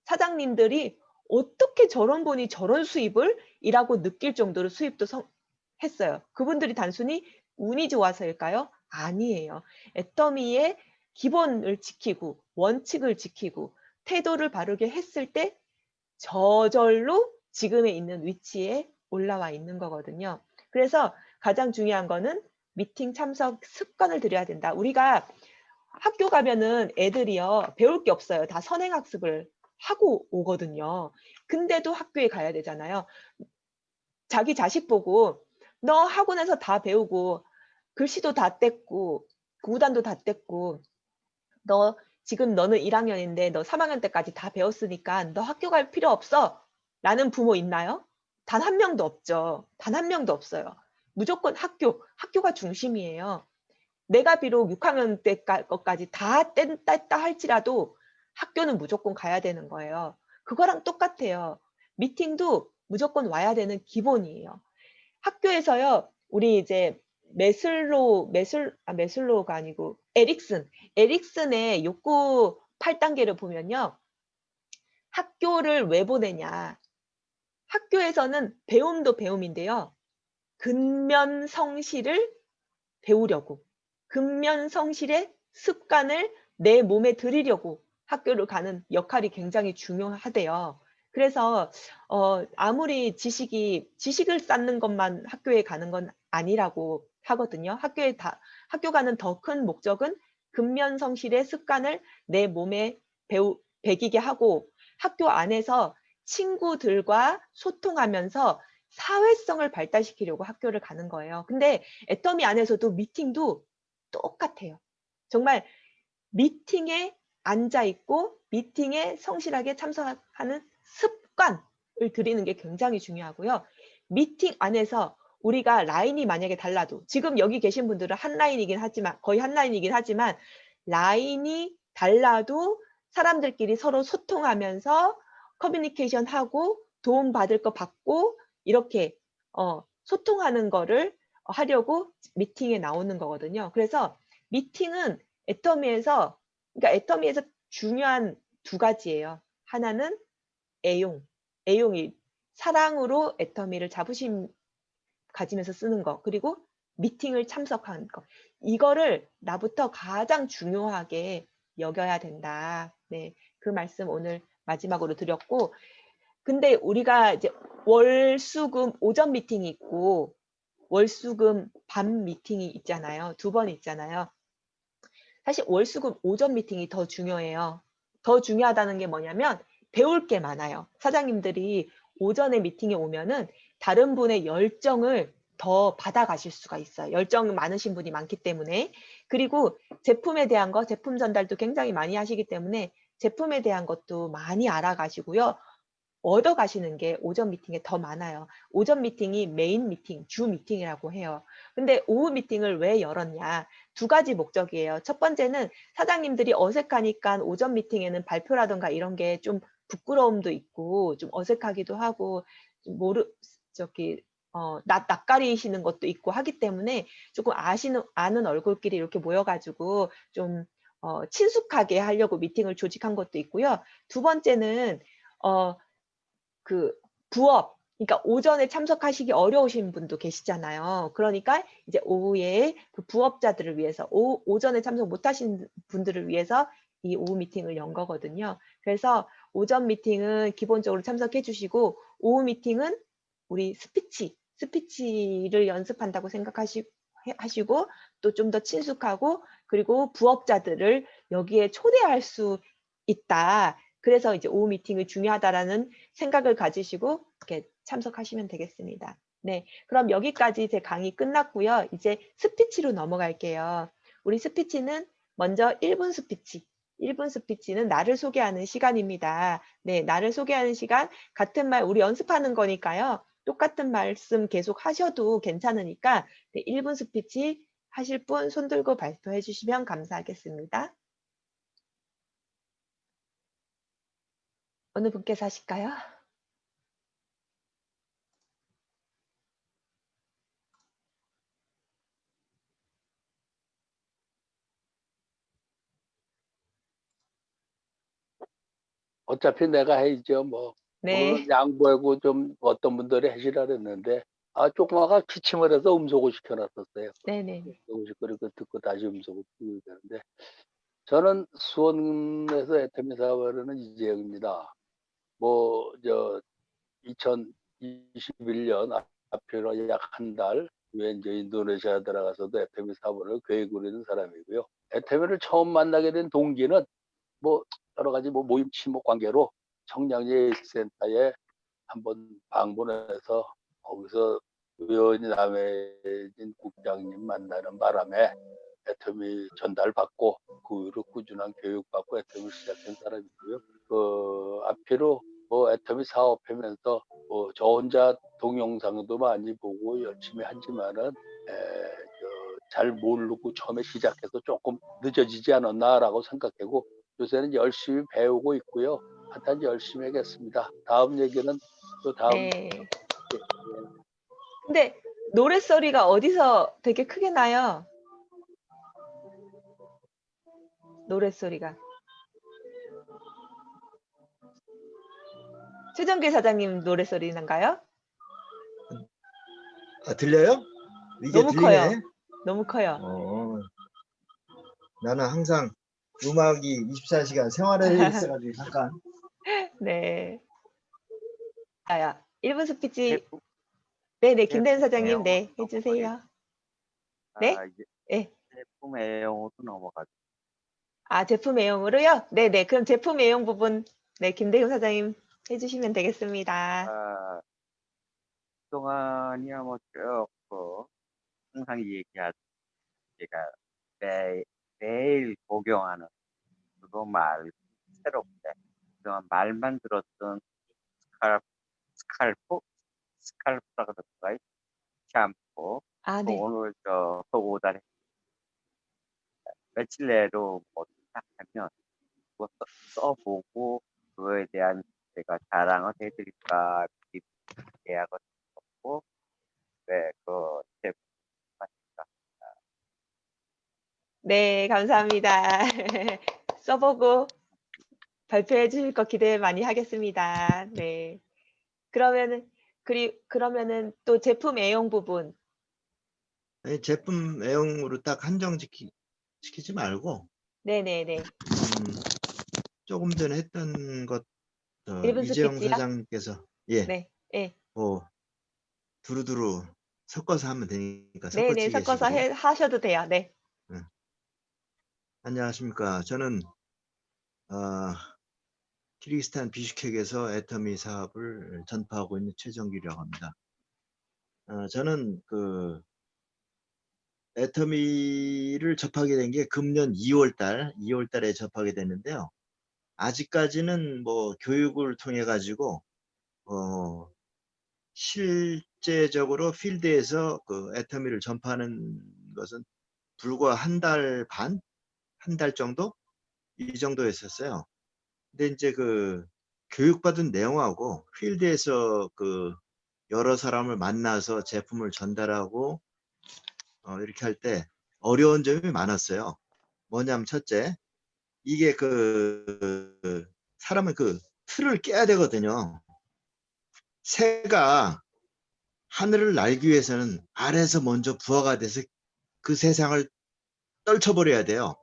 사장님들이 '어떻게 저런 분이 저런 수입을?' 이라고 느낄 정도로 수입도 했어요. 그분들이 단순히 운이 좋아서일까요? 아니에요. 애터미의 기본을 지키고 원칙을 지키고 태도를 바르게 했을 때 저절로 지금에 있는 위치에 올라와 있는 거거든요. 그래서 가장 중요한 거는 미팅 참석 습관을 들여야 된다. 우리가 학교 가면은 애들이요. 배울 게 없어요. 다 선행학습을 하고 오거든요. 근데도 학교에 가야 되잖아요. 자기 자식 보고 "너 학원에서 다 배우고 글씨도 다 뗐고 구단도 다 뗐고 너 지금 너는 1 학년인데 너 3 학년 때까지 다 배웠으니까 너 학교 갈 필요 없어." 라는 부모 있나요? 단 한 명도 없죠. 단 한 명도 없어요. 무조건 학교가 중심이에요. 내가 비록 6 학년 때 것까지 다 뗐다 할지라도 학교는 무조건 가야 되는 거예요. 그거랑 똑같아요. 미팅도 무조건 와야 되는 기본이에요. 학교에서요, 우리 이제 메슬로우가 아니고 에릭슨의 욕구 8단계를 보면요. 학교를 왜 보내냐. 학교에서는 배움도 배움인데요. 근면성실을 배우려고, 근면성실의 습관을 내 몸에 들이려고 학교를 가는 역할이 굉장히 중요하대요. 그래서 아무리 지식을 쌓는 것만 학교에 가는 건 아니라고 하거든요. 학교 가는 더 큰 목적은 근면성실의 습관을 내 몸에 배기게 하고 학교 안에서 친구들과 소통하면서 사회성을 발달시키려고 학교를 가는 거예요. 근데 애터미 안에서도 미팅도 똑같아요. 정말 미팅에 앉아 있고 미팅에 성실하게 참석하는 습관을 들이는 게 굉장히 중요하고요. 미팅 안에서 우리가 라인이 만약에 달라도 지금 여기 계신 분들은 한 라인이긴 하지만 거의 한 라인이긴 하지만 라인이 달라도 사람들끼리 서로 소통하면서 커뮤니케이션하고 도움받을 거 받고 이렇게 소통하는 거를 하려고 미팅에 나오는 거거든요. 그래서 미팅은 애터미에서 그러니까 애터미에서 중요한 두 가지예요. 하나는 애용이 사랑으로 애터미를 자부심 가지면서 쓰는 거. 그리고 미팅을 참석하는 거. 이거를 나부터 가장 중요하게 여겨야 된다. 네. 그 말씀 오늘 마지막으로 드렸고 근데 우리가 이제 월, 수, 금 오전 미팅이 있고 월, 수, 금 밤 미팅이 있잖아요. 2번 있잖아요. 사실 월, 수, 금 오전 미팅이 더 중요해요. 더 중요하다는 게 뭐냐면 배울 게 많아요. 사장님들이 오전에 미팅에 오면은 다른 분의 열정을 더 받아가실 수가 있어요. 열정 많으신 분이 많기 때문에. 그리고 제품에 대한 거, 제품 전달도 굉장히 많이 하시기 때문에 제품에 대한 것도 많이 알아가시고요. 얻어 가시는 게 오전 미팅에 더 많아요. 오전 미팅이 메인 미팅, 주 미팅이라고 해요. 근데 오후 미팅을 왜 열었냐? 2가지 목적이에요. 첫 번째는 사장님들이 어색하니까 오전 미팅에는 발표라든가 이런 게 좀 부끄러움도 있고 좀 어색하기도 하고 좀 저기 낯가리시는 것도 있고 하기 때문에 조금 아는 얼굴끼리 이렇게 모여 가지고 좀 친숙하게 하려고 미팅을 조직한 것도 있고요. 2번째는 어 그 부업 그러니까 오전에 참석하시기 어려우신 분도 계시잖아요. 그러니까 이제 오후에 그 부업자들을 위해서 오전에 참석 못 하신 분들을 위해서 이 오후 미팅을 연 거거든요. 그래서 오전 미팅은 기본적으로 참석해 주시고 오후 미팅은 우리 스피치를 연습한다고 하시고 또 좀 더 친숙하고 그리고 부업자들을 여기에 초대할 수 있다. 그래서 이제 오후 미팅이 중요하다라는 생각을 가지시고 이렇게 참석하시면 되겠습니다. 네. 그럼 여기까지 제 강의 끝났고요. 이제 스피치로 넘어갈게요. 우리 스피치는 먼저 1분 스피치. 1분 스피치는 나를 소개하는 시간입니다. 네. 나를 소개하는 시간 같은 말 우리 연습하는 거니까요. 똑같은 말씀 계속 하셔도 괜찮으니까 네, 1분 스피치 하실 분 손 들고 발표해 주시면 감사하겠습니다. 어느 분께서 하실까요? 어차피 내가 해야죠. 뭐 오늘은 네. 양보하고 좀 어떤 분들이 하시라 그랬는데 조그마가 기침을 해서 음소거 시켜놨었어요. 네네. 그리고 듣고 다시 음소거 시키고 되는데 저는 수원에서 애터미 사업을 하는 이재영입니다. 뭐 2021년 앞으로 약 한 달 후에 이제 인도네시아 들어가서도 애터미 사업을 계획으로 있는 사람이고요. 애터미를 처음 만나게 된 동기는 뭐 여러 가지 뭐 모임 친목 관계로 청량리센터에 한번 방문해서 거기서 우연히 남해진 국장님 만나는 바람에 애터미 전달받고 그 후로 꾸준한 교육받고 애터미를 시작한 사람이고요. 앞으로 뭐 애터미 사업하면서 뭐 저 혼자 동영상도 많이 보고 열심히 하지만은 잘 모르고 처음에 시작해서 조금 늦어지지 않았나라고 생각하고 요새는 열심히 배우고 있고요. 하여튼 열심히 하겠습니다. 다음 얘기는 또 다음 네. 근데 노랫소리가 어디서 되게 크게 나요? 노랫소리가. 최정길 사장님 노랫소리 난가요? 들려요? 이게 너무 커요. 들리네. 너무 커요. 나는 항상 음악이 24시간 생활에 있어가지고 잠깐. 네. 아야, 1분 스피치. 제품, 네네, 김대현 제품 사장님, 애용으로 네, 해주세요. 네? 이제 네. 제품 애용으로 넘어가죠. 아, 제품 애용으로요? 네네, 그럼 제품 애용 부분, 네, 김대현 사장님 해주시면 되겠습니다. 그동안이야 뭐 쭉 항상 얘기하던 제가 매일 복용하는 그거 말고 새롭게 그동안 말만 들었던 스칼프라고 그럴까요? 샴푸. 아, 네. 오늘 그 오다리 며칠 내로 뭐 시작하면 그거 써보고 그거에 대한 제가 자랑을 해드릴까 계약을 했고, 네, 그 제품 맞습니다. 네, 감사합니다. 써보고 발표해 주실 거 기대 많이 하겠습니다. 네. 그러면은 또 제품 애용 부분. 아니, 제품 애용으로 딱 한정 시키지 말고 네네네. 조금 전에 했던 것 1분 이재용 스피치요? 사장께서 예, 네. 예. 뭐 두루두루 섞어서 하면 되니까 네네, 섞어치기 섞어서 식으로. 하셔도 돼요. 네. 안녕하십니까. 저는 키르기스탄 비슈케크에서 애터미 사업을 전파하고 있는 최정길이라고 합니다. 저는 그 애터미를 접하게 된 게 금년 2월 달에 접하게 됐는데요. 아직까지는 뭐 교육을 통해 가지고 실제적으로 필드에서 그 애터미를 전파하는 것은 불과 한 달 반, 한 달 정도 이 정도였었어요. 근데 이제 그 교육받은 내용하고 필드에서 그 여러 사람을 만나서 제품을 전달하고 이렇게 할 때 어려운 점이 많았어요. 뭐냐면 첫째, 이게 그 사람은 그 틀을 깨야 되거든요. 새가 하늘을 날기 위해서는 아래에서 먼저 부화가 돼서 그 세상을 떨쳐버려야 돼요.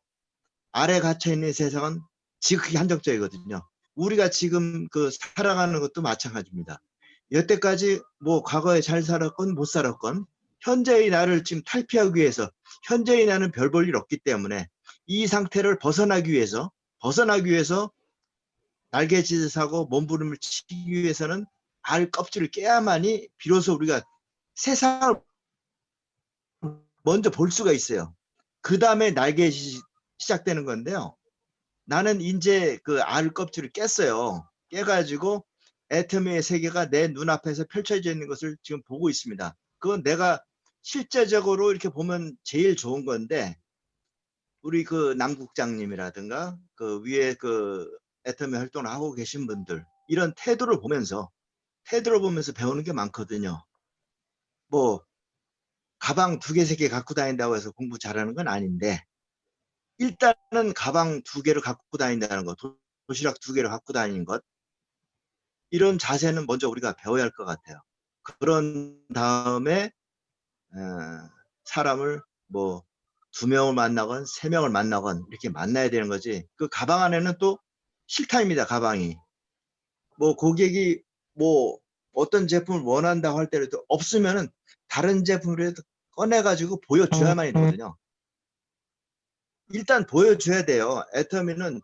아래 갇혀있는 세상은 지극히 한정적이거든요. 우리가 지금 그 살아가는 것도 마찬가지입니다. 여태까지 뭐 과거에 잘 살았건 못 살았건 현재의 나를 지금 탈피하기 위해서 현재의 나는 별 볼 일 없기 때문에 이 상태를 벗어나기 위해서 날개짓을 하고 몸부림을 치기 위해서는 알 껍질을 깨야만이 비로소 우리가 세상을 먼저 볼 수가 있어요. 그 다음에 날개짓이 시작되는 건데요. 나는 이제 그 알 껍질을 깼어요. 깨가지고 애터미의 세계가 내 눈앞에서 펼쳐져 있는 것을 지금 보고 있습니다. 그건 내가 실제적으로 이렇게 보면 제일 좋은 건데, 우리 그 남국장님이라든가 그 위에 그 애터미 활동을 하고 계신 분들 이런 태도를 보면서 배우는 게 많거든요. 뭐 가방 2개, 3개 갖고 다닌다고 해서 공부 잘하는 건 아닌데, 일단은 가방 2개를 갖고 다닌다는 것, 도시락 2개를 갖고 다니는 것, 이런 자세는 먼저 우리가 배워야 할 것 같아요. 그런 다음에 사람을 뭐 2명을 만나건 3명을 만나건 이렇게 만나야 되는 거지. 그 가방 안에는 또 실타입니다. 가방이 뭐 고객이 뭐 어떤 제품을 원한다고 할 때라도 없으면은 다른 제품을 꺼내 가지고 보여줘야만이 되거든요. 일단 보여줘야 돼요. 애터미는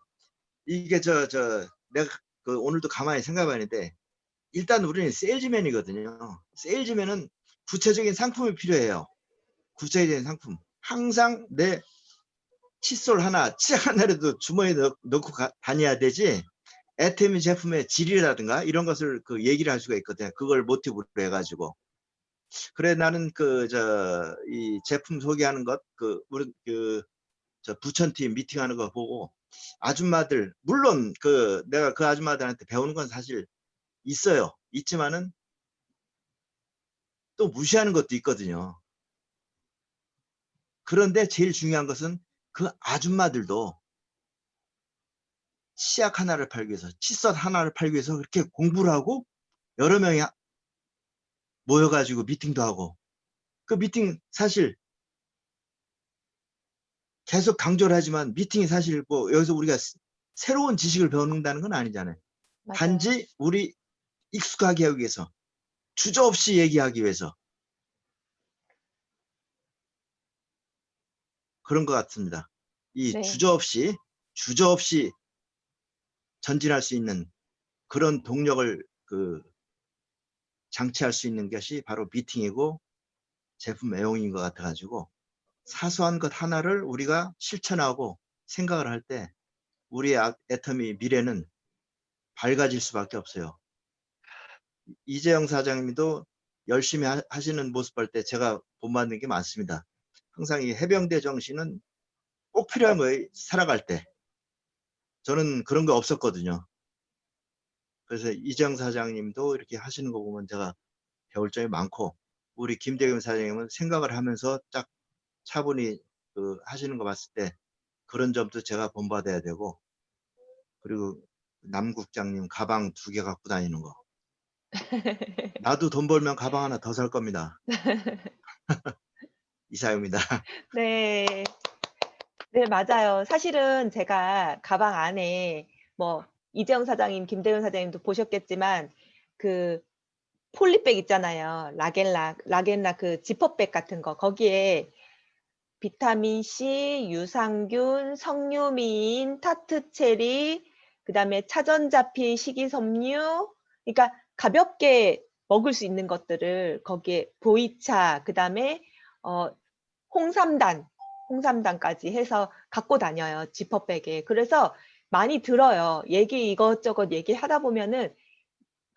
이게 내가 그 오늘도 가만히 생각해봤는데, 일단 우리는 세일즈맨이거든요. 세일즈맨은 구체적인 상품이 필요해요. 구체적인 상품. 항상 내 칫솔 하나, 치약 하나라도 주머니에 넣고 다녀야 되지. 애터미 제품의 질이라든가 이런 것을 그 얘기를 할 수가 있거든요. 그걸 모티브로 해가지고. 그래, 나는 이 제품 소개하는 것, 우리 저 부천팀 미팅하는 거 보고 아줌마들, 물론 내가 그 아줌마들한테 배우는 건 사실 있어요. 있지만은 또 무시하는 것도 있거든요. 그런데 제일 중요한 것은 그 아줌마들도 치약 하나를 팔기 위해서, 칫솔 하나를 팔기 위해서 그렇게 공부를 하고 여러 명이 모여가지고 미팅도 하고, 그 미팅 사실 계속 강조를 하지만 미팅이 사실 뭐 여기서 우리가 새로운 지식을 배운다는 건 아니잖아요. 맞아요. 단지 우리 익숙하게 하기 위해서, 주저없이 얘기하기 위해서 그런 것 같습니다. 이 네. 주저없이 전진할 수 있는 그런 동력을 장치할 수 있는 것이 바로 미팅이고 제품 애용인 것 같아가지고, 사소한 것 하나를 우리가 실천하고 생각을 할 때 우리의 애터미 미래는 밝아질 수밖에 없어요. 이재영 사장님도 열심히 하시는 모습 볼 때 제가 본받는 게 많습니다. 항상 이 해병대 정신은 꼭 필요한 거예요. 살아갈 때. 저는 그런 거 없었거든요. 그래서 이재영 사장님도 이렇게 하시는 거 보면 제가 배울 점이 많고, 우리 김대겸 사장님은 생각을 하면서 딱 차분히 하시는 거 봤을 때 그런 점도 제가 본받아야 되고, 그리고 남 국장님 가방 2개 갖고 다니는 거, 나도 돈 벌면 가방 하나 더 살 겁니다. 이사입니다. 네. 네, 맞아요. 사실은 제가 가방 안에 뭐 이재영 사장님, 김대현 사장님도 보셨겠지만 그 폴리백 있잖아요. 락앤락 그 지퍼백 같은 거. 거기에 비타민 C, 유산균, 석류미인, 타트체리, 그다음에 차전자피 식이섬유, 그러니까 가볍게 먹을 수 있는 것들을 거기에 보이차, 그다음에 어 홍삼단까지 해서 갖고 다녀요, 지퍼백에. 그래서 많이 들어요. 이것저것 얘기하다 보면은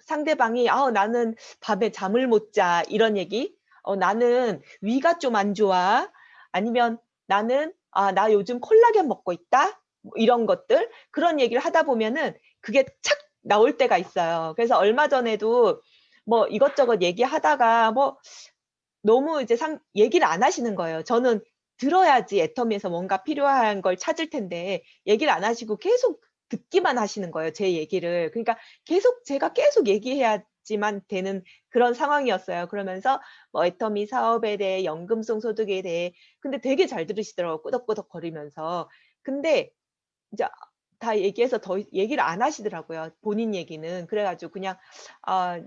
상대방이 나는 밤에 잠을 못 자." 이런 얘기. "나는 위가 좀 안 좋아." 아니면 "나는 나 요즘 콜라겐 먹고 있다." 뭐 이런 것들. 그런 얘기를 하다 보면은 그게 착 나올 때가 있어요. 그래서 얼마 전에도 뭐 이것저것 얘기하다가 뭐 너무 이제 얘기를 안 하시는 거예요. 저는 들어야지 애터미에서 뭔가 필요한 걸 찾을 텐데 얘기를 안 하시고 계속 듣기만 하시는 거예요, 제 얘기를. 그러니까 제가 계속 얘기해야지만 되는 그런 상황이었어요. 그러면서 뭐 애터미 사업에 대해, 연금성 소득에 대해 근데 되게 잘 들으시더라고요, 끄덕끄덕거리면서. 근데 이제 다 얘기해서 더 얘기를 안 하시더라고요, 본인 얘기는. 그래 가지고 그냥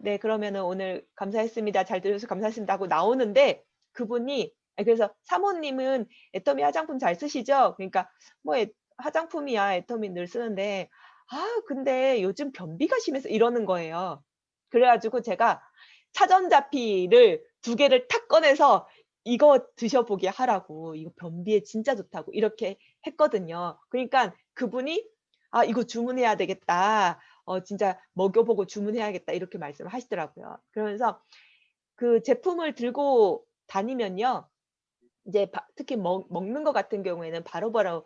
네 그러면은 오늘 감사했습니다. 잘 들어 주셔서 감사했습니다." 하고 나오는데 그분이 그래서 "사모님은 애터미 화장품 잘 쓰시죠?" 그러니까 "뭐 화장품이야. 애터미 늘 쓰는데 근데 요즘 변비가 심해서." 이러는 거예요. 그래 가지고 제가 차전자피를 2개를 탁 꺼내서 "이거 드셔 보게 하라고. 이거 변비에 진짜 좋다고." 이렇게 했거든요. 그러니깐 그분이 이거 주문해야 되겠다. 진짜 먹여 보고 주문해야겠다." 이렇게 말씀을 하시더라고요. 그러면서 그 제품을 들고 다니면요. 이제 특히 먹는 거 같은 경우에는 바로바로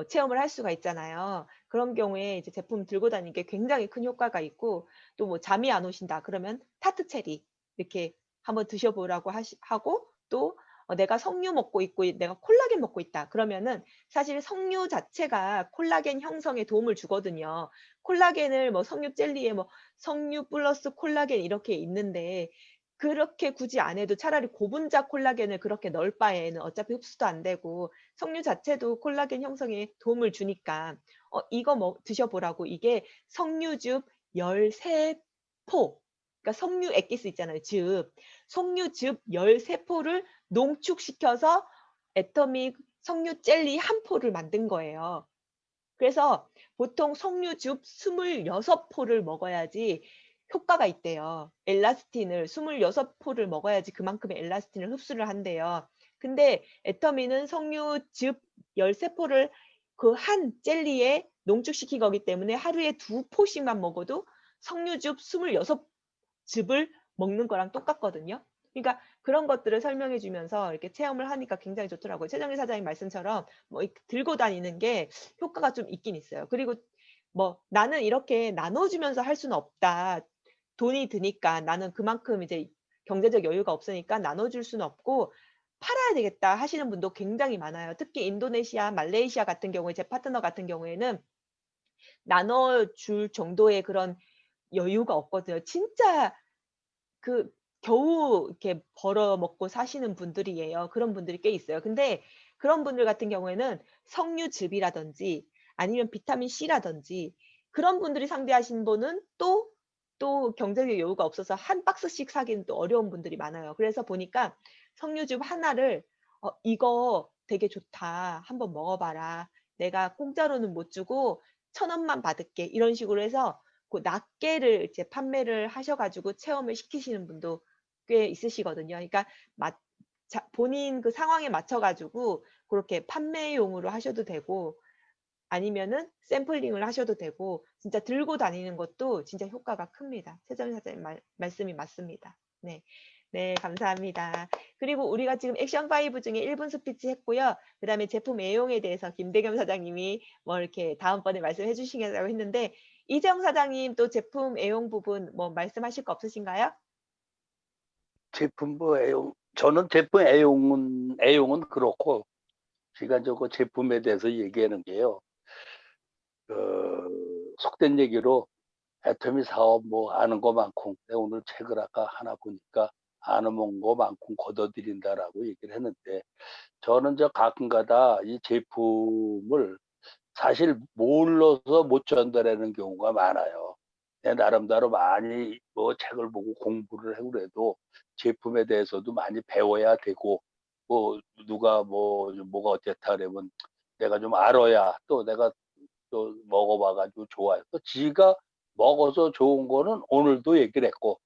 체험을 할 수가 있잖아요. 그런 경우에 이제 제품 들고 다니는 게 굉장히 큰 효과가 있고 또 뭐 "잠이 안 오신다." 그러면 타트 체리 이렇게 한번 드셔 보라고 하고 또 "내가 석류 먹고 있고 내가 콜라겐 먹고 있다." 그러면은 사실 석류 자체가 콜라겐 형성에 도움을 주거든요. 콜라겐을 뭐 석류 젤리에 뭐 석류 플러스 콜라겐 이렇게 있는데 그렇게 굳이 안 해도 차라리 고분자 콜라겐을 그렇게 넣을 바에는 어차피 흡수도 안 되고 석류 자체도 콜라겐 형성에 도움을 주니까 이거 드셔 보라고. 이게 석류즙 13포, 그러니까 석류 엑기스 있잖아요, 즙. 석류즙 13포를 농축시켜서 애터미 석류 젤리 1포를 만든 거예요. 그래서 보통 석류즙 26포를 먹어야지 효과가 있대요. 엘라스틴을 26포를 먹어야지 그만큼의 엘라스틴을 흡수를 한대요. 근데 애터미는 석류즙 13포를 그 한 젤리에 농축시킨 거기 때문에 하루에 2포씩만 먹어도 석류즙 26즙을 먹는 거랑 똑같거든요. 그러니까 그런 것들을 설명해 주면서 이렇게 체험을 하니까 굉장히 좋더라고요. 최정희 사장님 말씀처럼 뭐 이렇게 들고 다니는 게 효과가 좀 있긴 있어요. 그리고 뭐 "나는 이렇게 나눠 주면서 할 수는 없다." 돈이 드니까 나는 그만큼 이제 경제적 여유가 없으니까 나눠줄 수는 없고 팔아야 되겠다 하시는 분도 굉장히 많아요. 특히 인도네시아, 말레이시아 같은 경우에 제 파트너 같은 경우에는 나눠줄 정도의 그런 여유가 없거든요. 진짜 그 겨우 이렇게 벌어 먹고 사시는 분들이에요. 그런 분들이 꽤 있어요. 근데 그런 분들 같은 경우에는 석류즙이라든지 아니면 비타민 C라든지 그런 분들이 상대하시는 분은 또 경제적 여유가 없어서 한 박스씩 사기는 또 어려운 분들이 많아요. 그래서 보니까 석류즙 하나를 "이거 되게 좋다. 한번 먹어 봐라. 내가 공짜로는 못 주고 1,000원만 받을게." 이런 식으로 해서 그 낱개를 이제 판매를 하셔 가지고 체험을 시키시는 분도 꽤 있으시거든요. 그러니까 맛 본인 그 상황에 맞춰 가지고 고렇게 판매용으로 하셔도 되고 아니면은 샘플링을 하셔도 되고 진짜 들고 다니는 것도 진짜 효과가 큽니다. 최정희 사장님 말씀이 맞습니다. 네. 네, 감사합니다. 그리고 우리가 지금 액션 5 중에 1분 스피치 했고요. 그다음에 제품 애용에 대해서 김대겸 사장님이 뭐 이렇게 다음번에 말씀해 주시겠다고 했는데 이재영 사장님 또 제품 애용 부분 뭐 말씀하실 거 없으신가요? 제품 뭐 애용, 저는 제품 애용은 그렇고, 시간적으로 제품에 대해서 얘기하는 게요. 속된 얘기로 애터미 사업 뭐 아는 거 많고, 내가 오늘 책을 아까 하나 보니까 아는 거 많고 걷어들인다라고 얘기를 했는데, 저는 저 가끔가다 이 제품을 사실 몰라서 못 전달하는 경우가 많아요. 내 나름대로 많이 뭐 책을 보고 공부를 하고 그래도 제품에 대해서도 많이 배워야 되고, 뭐 누가 뭐가 어땠다 그러면 내가 좀 알아야 또 내가 또 먹어봐 가지고 좋아요. 또 지가 먹어서 좋은 거는 오늘도 얘기를 했고,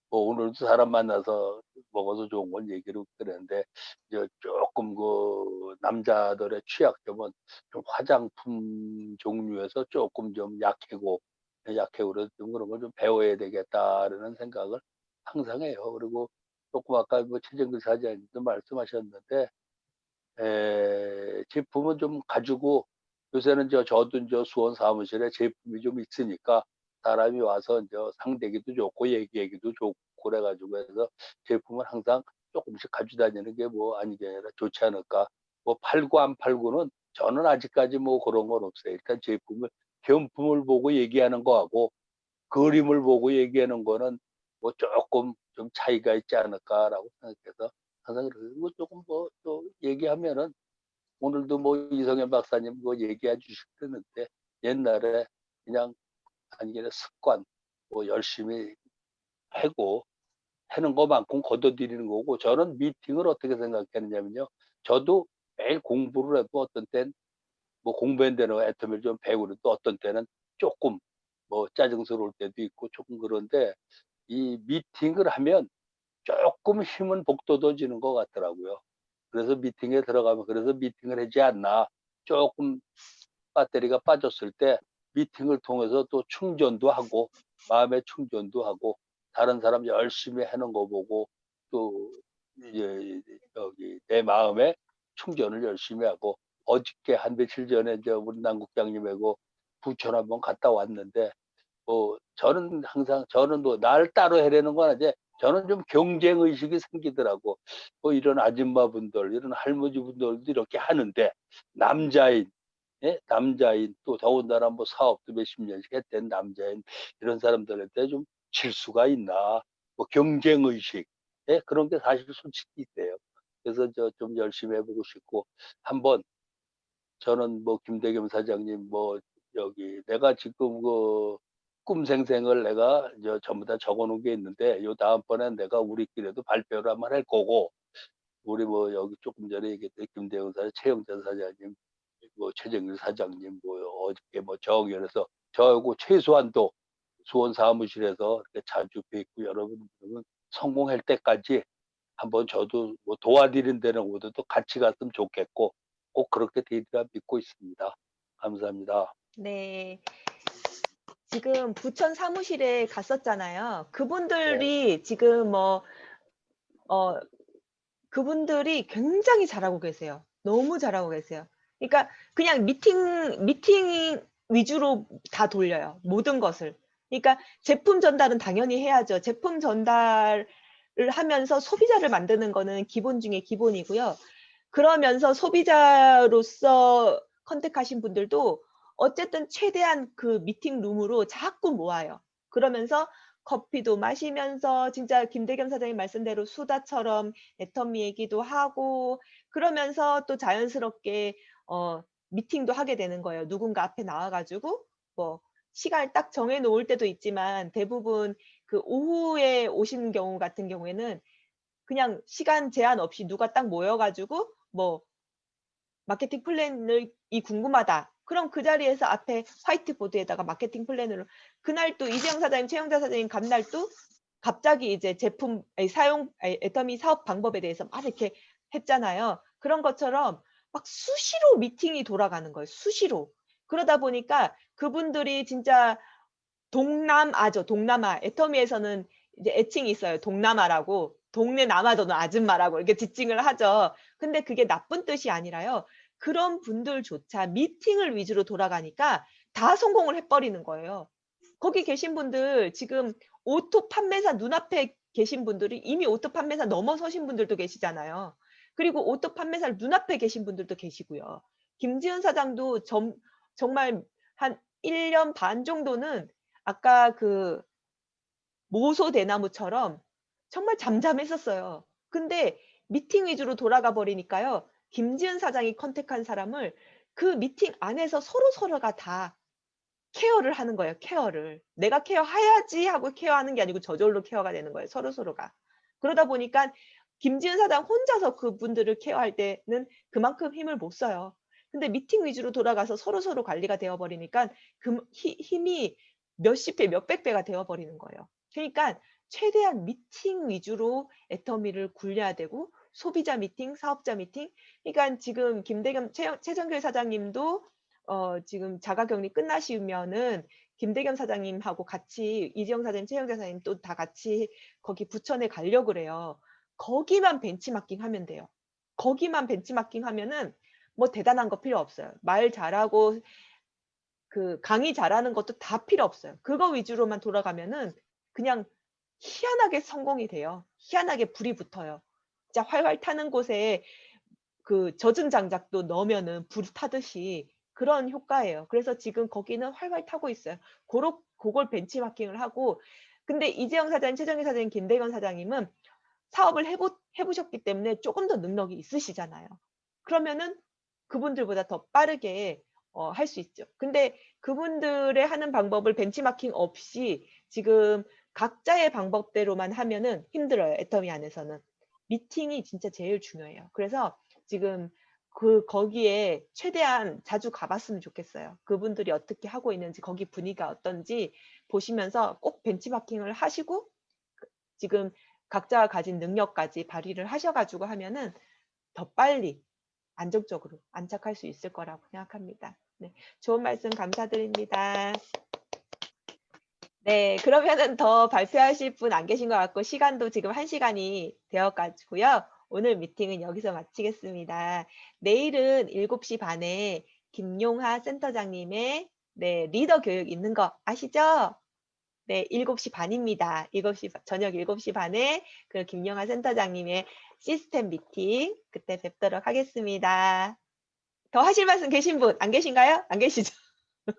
뭐 오늘도 사람 만나서 먹어서 좋은 건 얘기를 그랬는데, 이제 조금 그 남자들의 취약점은 좀 화장품 종류에서 조금 좀 약하고 그래서 좀 그런 걸 좀 배워야 되겠다라는 생각을 항상 해요. 그리고 조금 아까 뭐 최정근 사장님도 말씀하셨는데, 제품은 좀 가지고, 요새는 저도 수원 사무실에 제품이 좀 있으니까 사람이 와서 상대기도 좋고 얘기하기도 좋고 그래가지고 해서 제품을 항상 조금씩 가지고 다니는 게 뭐 아니게 아니라 좋지 않을까. 뭐 팔고 안 팔고는 저는 아직까지 뭐 그런 건 없어요. 일단 제품을, 경품을 보고 얘기하는 거하고 그림을 보고 얘기하는 거는 뭐 조금 좀 차이가 있지 않을까라고 생각해서 항상 그리고 조금 뭐 또 얘기하면은, 오늘도 뭐 이성현 박사님 뭐 얘기해 주셨는데, 옛날에 그냥 아니게 습관, 뭐 열심히 하고 하는 것만큼 거둬들이는 거고, 저는 미팅을 어떻게 생각하느냐면요. 저도 매일 공부를 해도 어떤 땐 뭐 공부한 대로 애터미를 좀 배우고 또 어떤 때는 조금 뭐 짜증스러울 때도 있고 조금 그런데, 이 미팅을 하면 조금 힘은 북돋아지는 것 같더라고요. 그래서 미팅에 들어가면 그래서 미팅을 하지 않나. 조금 배터리가 빠졌을 때 미팅을 통해서 또 충전도 하고 마음의 충전도 하고 다른 사람 열심히 하는 거 보고 또 이제 여기 내 마음의 충전을 열심히 하고, 어저께 한 며칠 전에 우리 남국장님하고 부천 한번 갔다 왔는데, 저는 뭐 날 따로 해내는 건 아닌데 저는 좀 경쟁 의식이 생기더라고. 뭐 이런 아줌마분들, 이런 할머니분들도 이렇게 하는데 남자인, 예? 남자인 또 더군다나 뭐 사업도 몇십 년씩 했던 남자인 이런 사람들한테 좀 질 수가 있나? 뭐 경쟁 의식, 예? 그런 게 사실 솔직히 있대요. 그래서 저 좀 열심히 해보고 싶고, 한번 저는 뭐 김대겸 사장님 뭐 여기 내가 지금 그 꿈생생을 내가 전부 다 적어 놓은 게 있는데, 요 다음번엔 내가 우리끼리도 발표를 한번 할 거고, 우리 뭐 여기 조금 전에 얘기했던 김대겸 사장, 최영찬 사장님, 뭐 최정일 사장님, 뭐 어저께 뭐 정연해서 저하고 최소한도 수원 사무실에서 이렇게 자주 뵙고 여러분들은 성공할 때까지 한번 저도 뭐 도와드리는 데는 것보다도 같이 갔으면 좋겠고, 꼭 그렇게 되리라 믿고 있습니다. 감사합니다. 네. 지금 부천 사무실에 갔었잖아요. 네. 그분들이 지금 그분들이 굉장히 잘하고 계세요. 너무 잘하고 계세요. 그러니까 그냥 미팅 위주로 다 돌려요, 모든 것을. 그러니까 제품 전달은 당연히 해야죠. 제품 전달을 하면서 소비자를 만드는 거는 기본 중에 기본이고요. 그러면서 소비자로서 컨택하신 분들도 어쨌든 최대한 그 미팅 룸으로 자꾸 모아요. 그러면서 커피도 마시면서 진짜 김대겸 사장님 말씀대로 수다처럼 애터미 얘기도 하고 그러면서 또 자연스럽게 미팅도 하게 되는 거예요. 누군가 앞에 나와 가지고 뭐 시간을 딱 정해 놓을 때도 있지만 대부분 그 오후에 오시는 경우 같은 경우에는 그냥 시간 제한 없이 누가 딱 모여 가지고 뭐 마케팅 플랜을 이 궁금하다. 그럼 그 자리에서 앞에 화이트보드에다가 마케팅 플랜으로 그날 또 이재영 사장님, 최영자 사장님 간날 또 갑자기 이제 제품 사용 애터미 사업 방법에 대해서 막 이렇게 했잖아요. 그런 것처럼 막 수시로 미팅이 돌아가는 거예요. 수시로. 그러다 보니까 그분들이 진짜 동남아죠. 동남아. 애터미에서는 이제 애칭이 있어요. 동남아라고. 동네 남아도는 아줌마라고 이렇게 지칭을 하죠. 근데 그게 나쁜 뜻이 아니라요. 그런 분들조차 미팅을 위주로 돌아가니까 다 성공을 해 버리는 거예요. 거기 계신 분들 지금 오토 판매사 눈앞에 계신 분들이 이미 오토 판매사 넘어서신 분들도 계시잖아요. 그리고 오토 판매사 눈앞에 계신 분들도 계시고요. 김지은 사장도 정말 한 1년 반 정도는 아까 그 모소대나무처럼 정말 잠잠했었어요. 근데 미팅 위주로 돌아가 버리니까요. 김지은 사장이 컨택한 사람을 그 미팅 안에서 서로서로가 다 케어를 하는 거예요, 케어를. '내가 케어해야지.' 하고 케어하는 게 아니고 저절로 케어가 되는 거예요, 서로서로가. 그러다 보니까 김지은 사장 혼자서 그분들을 케어할 때는 그만큼 힘을 못 써요. 근데 미팅 위주로 돌아가서 서로서로 관리가 되어 버리니까 그 힘이 몇십 배, 몇백 배가 되어 버리는 거예요. 그러니까 최대한 미팅 위주로 애터미를 굴려야 되고 소비자 미팅, 사업자 미팅 그러니까 지금 김대겸 최정길 사장님도 지금 자가격리 끝나시면은 김대겸 사장님하고 같이 이재영 사장님, 최영자 사장님 또 다 같이 거기 부천에 가려고 그래요. 거기만 벤치마킹하면 돼요. 거기만 벤치마킹하면은 뭐 대단한 거 필요 없어요. 말 잘하고 그 강의 잘하는 것도 다 필요 없어요. 그거 위주로만 돌아가면은 그냥 희한하게 성공이 돼요. 희한하게 불이 붙어요. 진짜 활활 타는 곳에 그 젖은 장작도 넣으면은 불이 타듯이 그런 효과예요. 그래서 지금 거기는 활활 타고 있어요. 고걸 벤치마킹을 하고 근데 이재영 사장님, 최정희 사장님, 김대건 사장님은 사업을 해 보셨기 때문에 쪼금 더 능력이 있으시잖아요. 그러면은 그분들보다 더 빠르게 할 수 있죠. 근데 그분들의 하는 방법을 벤치마킹 없이 지금 각자의 방법대로만 하면은 힘들어요, 애터미 안에서는. 미팅이 진짜 제일 중요해요. 그래서 지금 거기에 최대한 자주 가 봤으면 좋겠어요. 그분들이 어떻게 하고 있는지 거기 분위기가 어떤지 보시면서 꼭 벤치마킹을 하시고 지금 각자가 가진 능력까지 발휘를 하셔 가지고 하면은 더 빨리 안정적으로 안착할 수 있을 거라고 생각합니다. 네. 좋은 말씀 감사드립니다. 네. 그러면은 더 발표하실 분 안 계신 것 같고 시간도 지금 1시간이 되어 가지고요. 오늘 미팅은 여기서 마치겠습니다. 내일은 7시 반에 김용하 센터장님의 리더 교육 있는 거 아시죠? 네. 7시 반입니다. 저녁 7시 반에 그 김용하 센터장님의 시스템 미팅 그때 뵙도록 하겠습니다. 더 하실 말씀 계신 분 안 계신가요? 안 계시죠?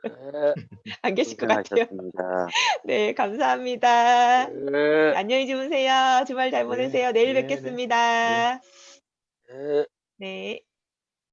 네. 안 계실 것 같아요. 고생하셨습니다. 네. 감사합니다. 네. 안녕히 주무세요. 주말 잘 보내세요. 내일 네, 네. 뵙겠습니다. 네. 네.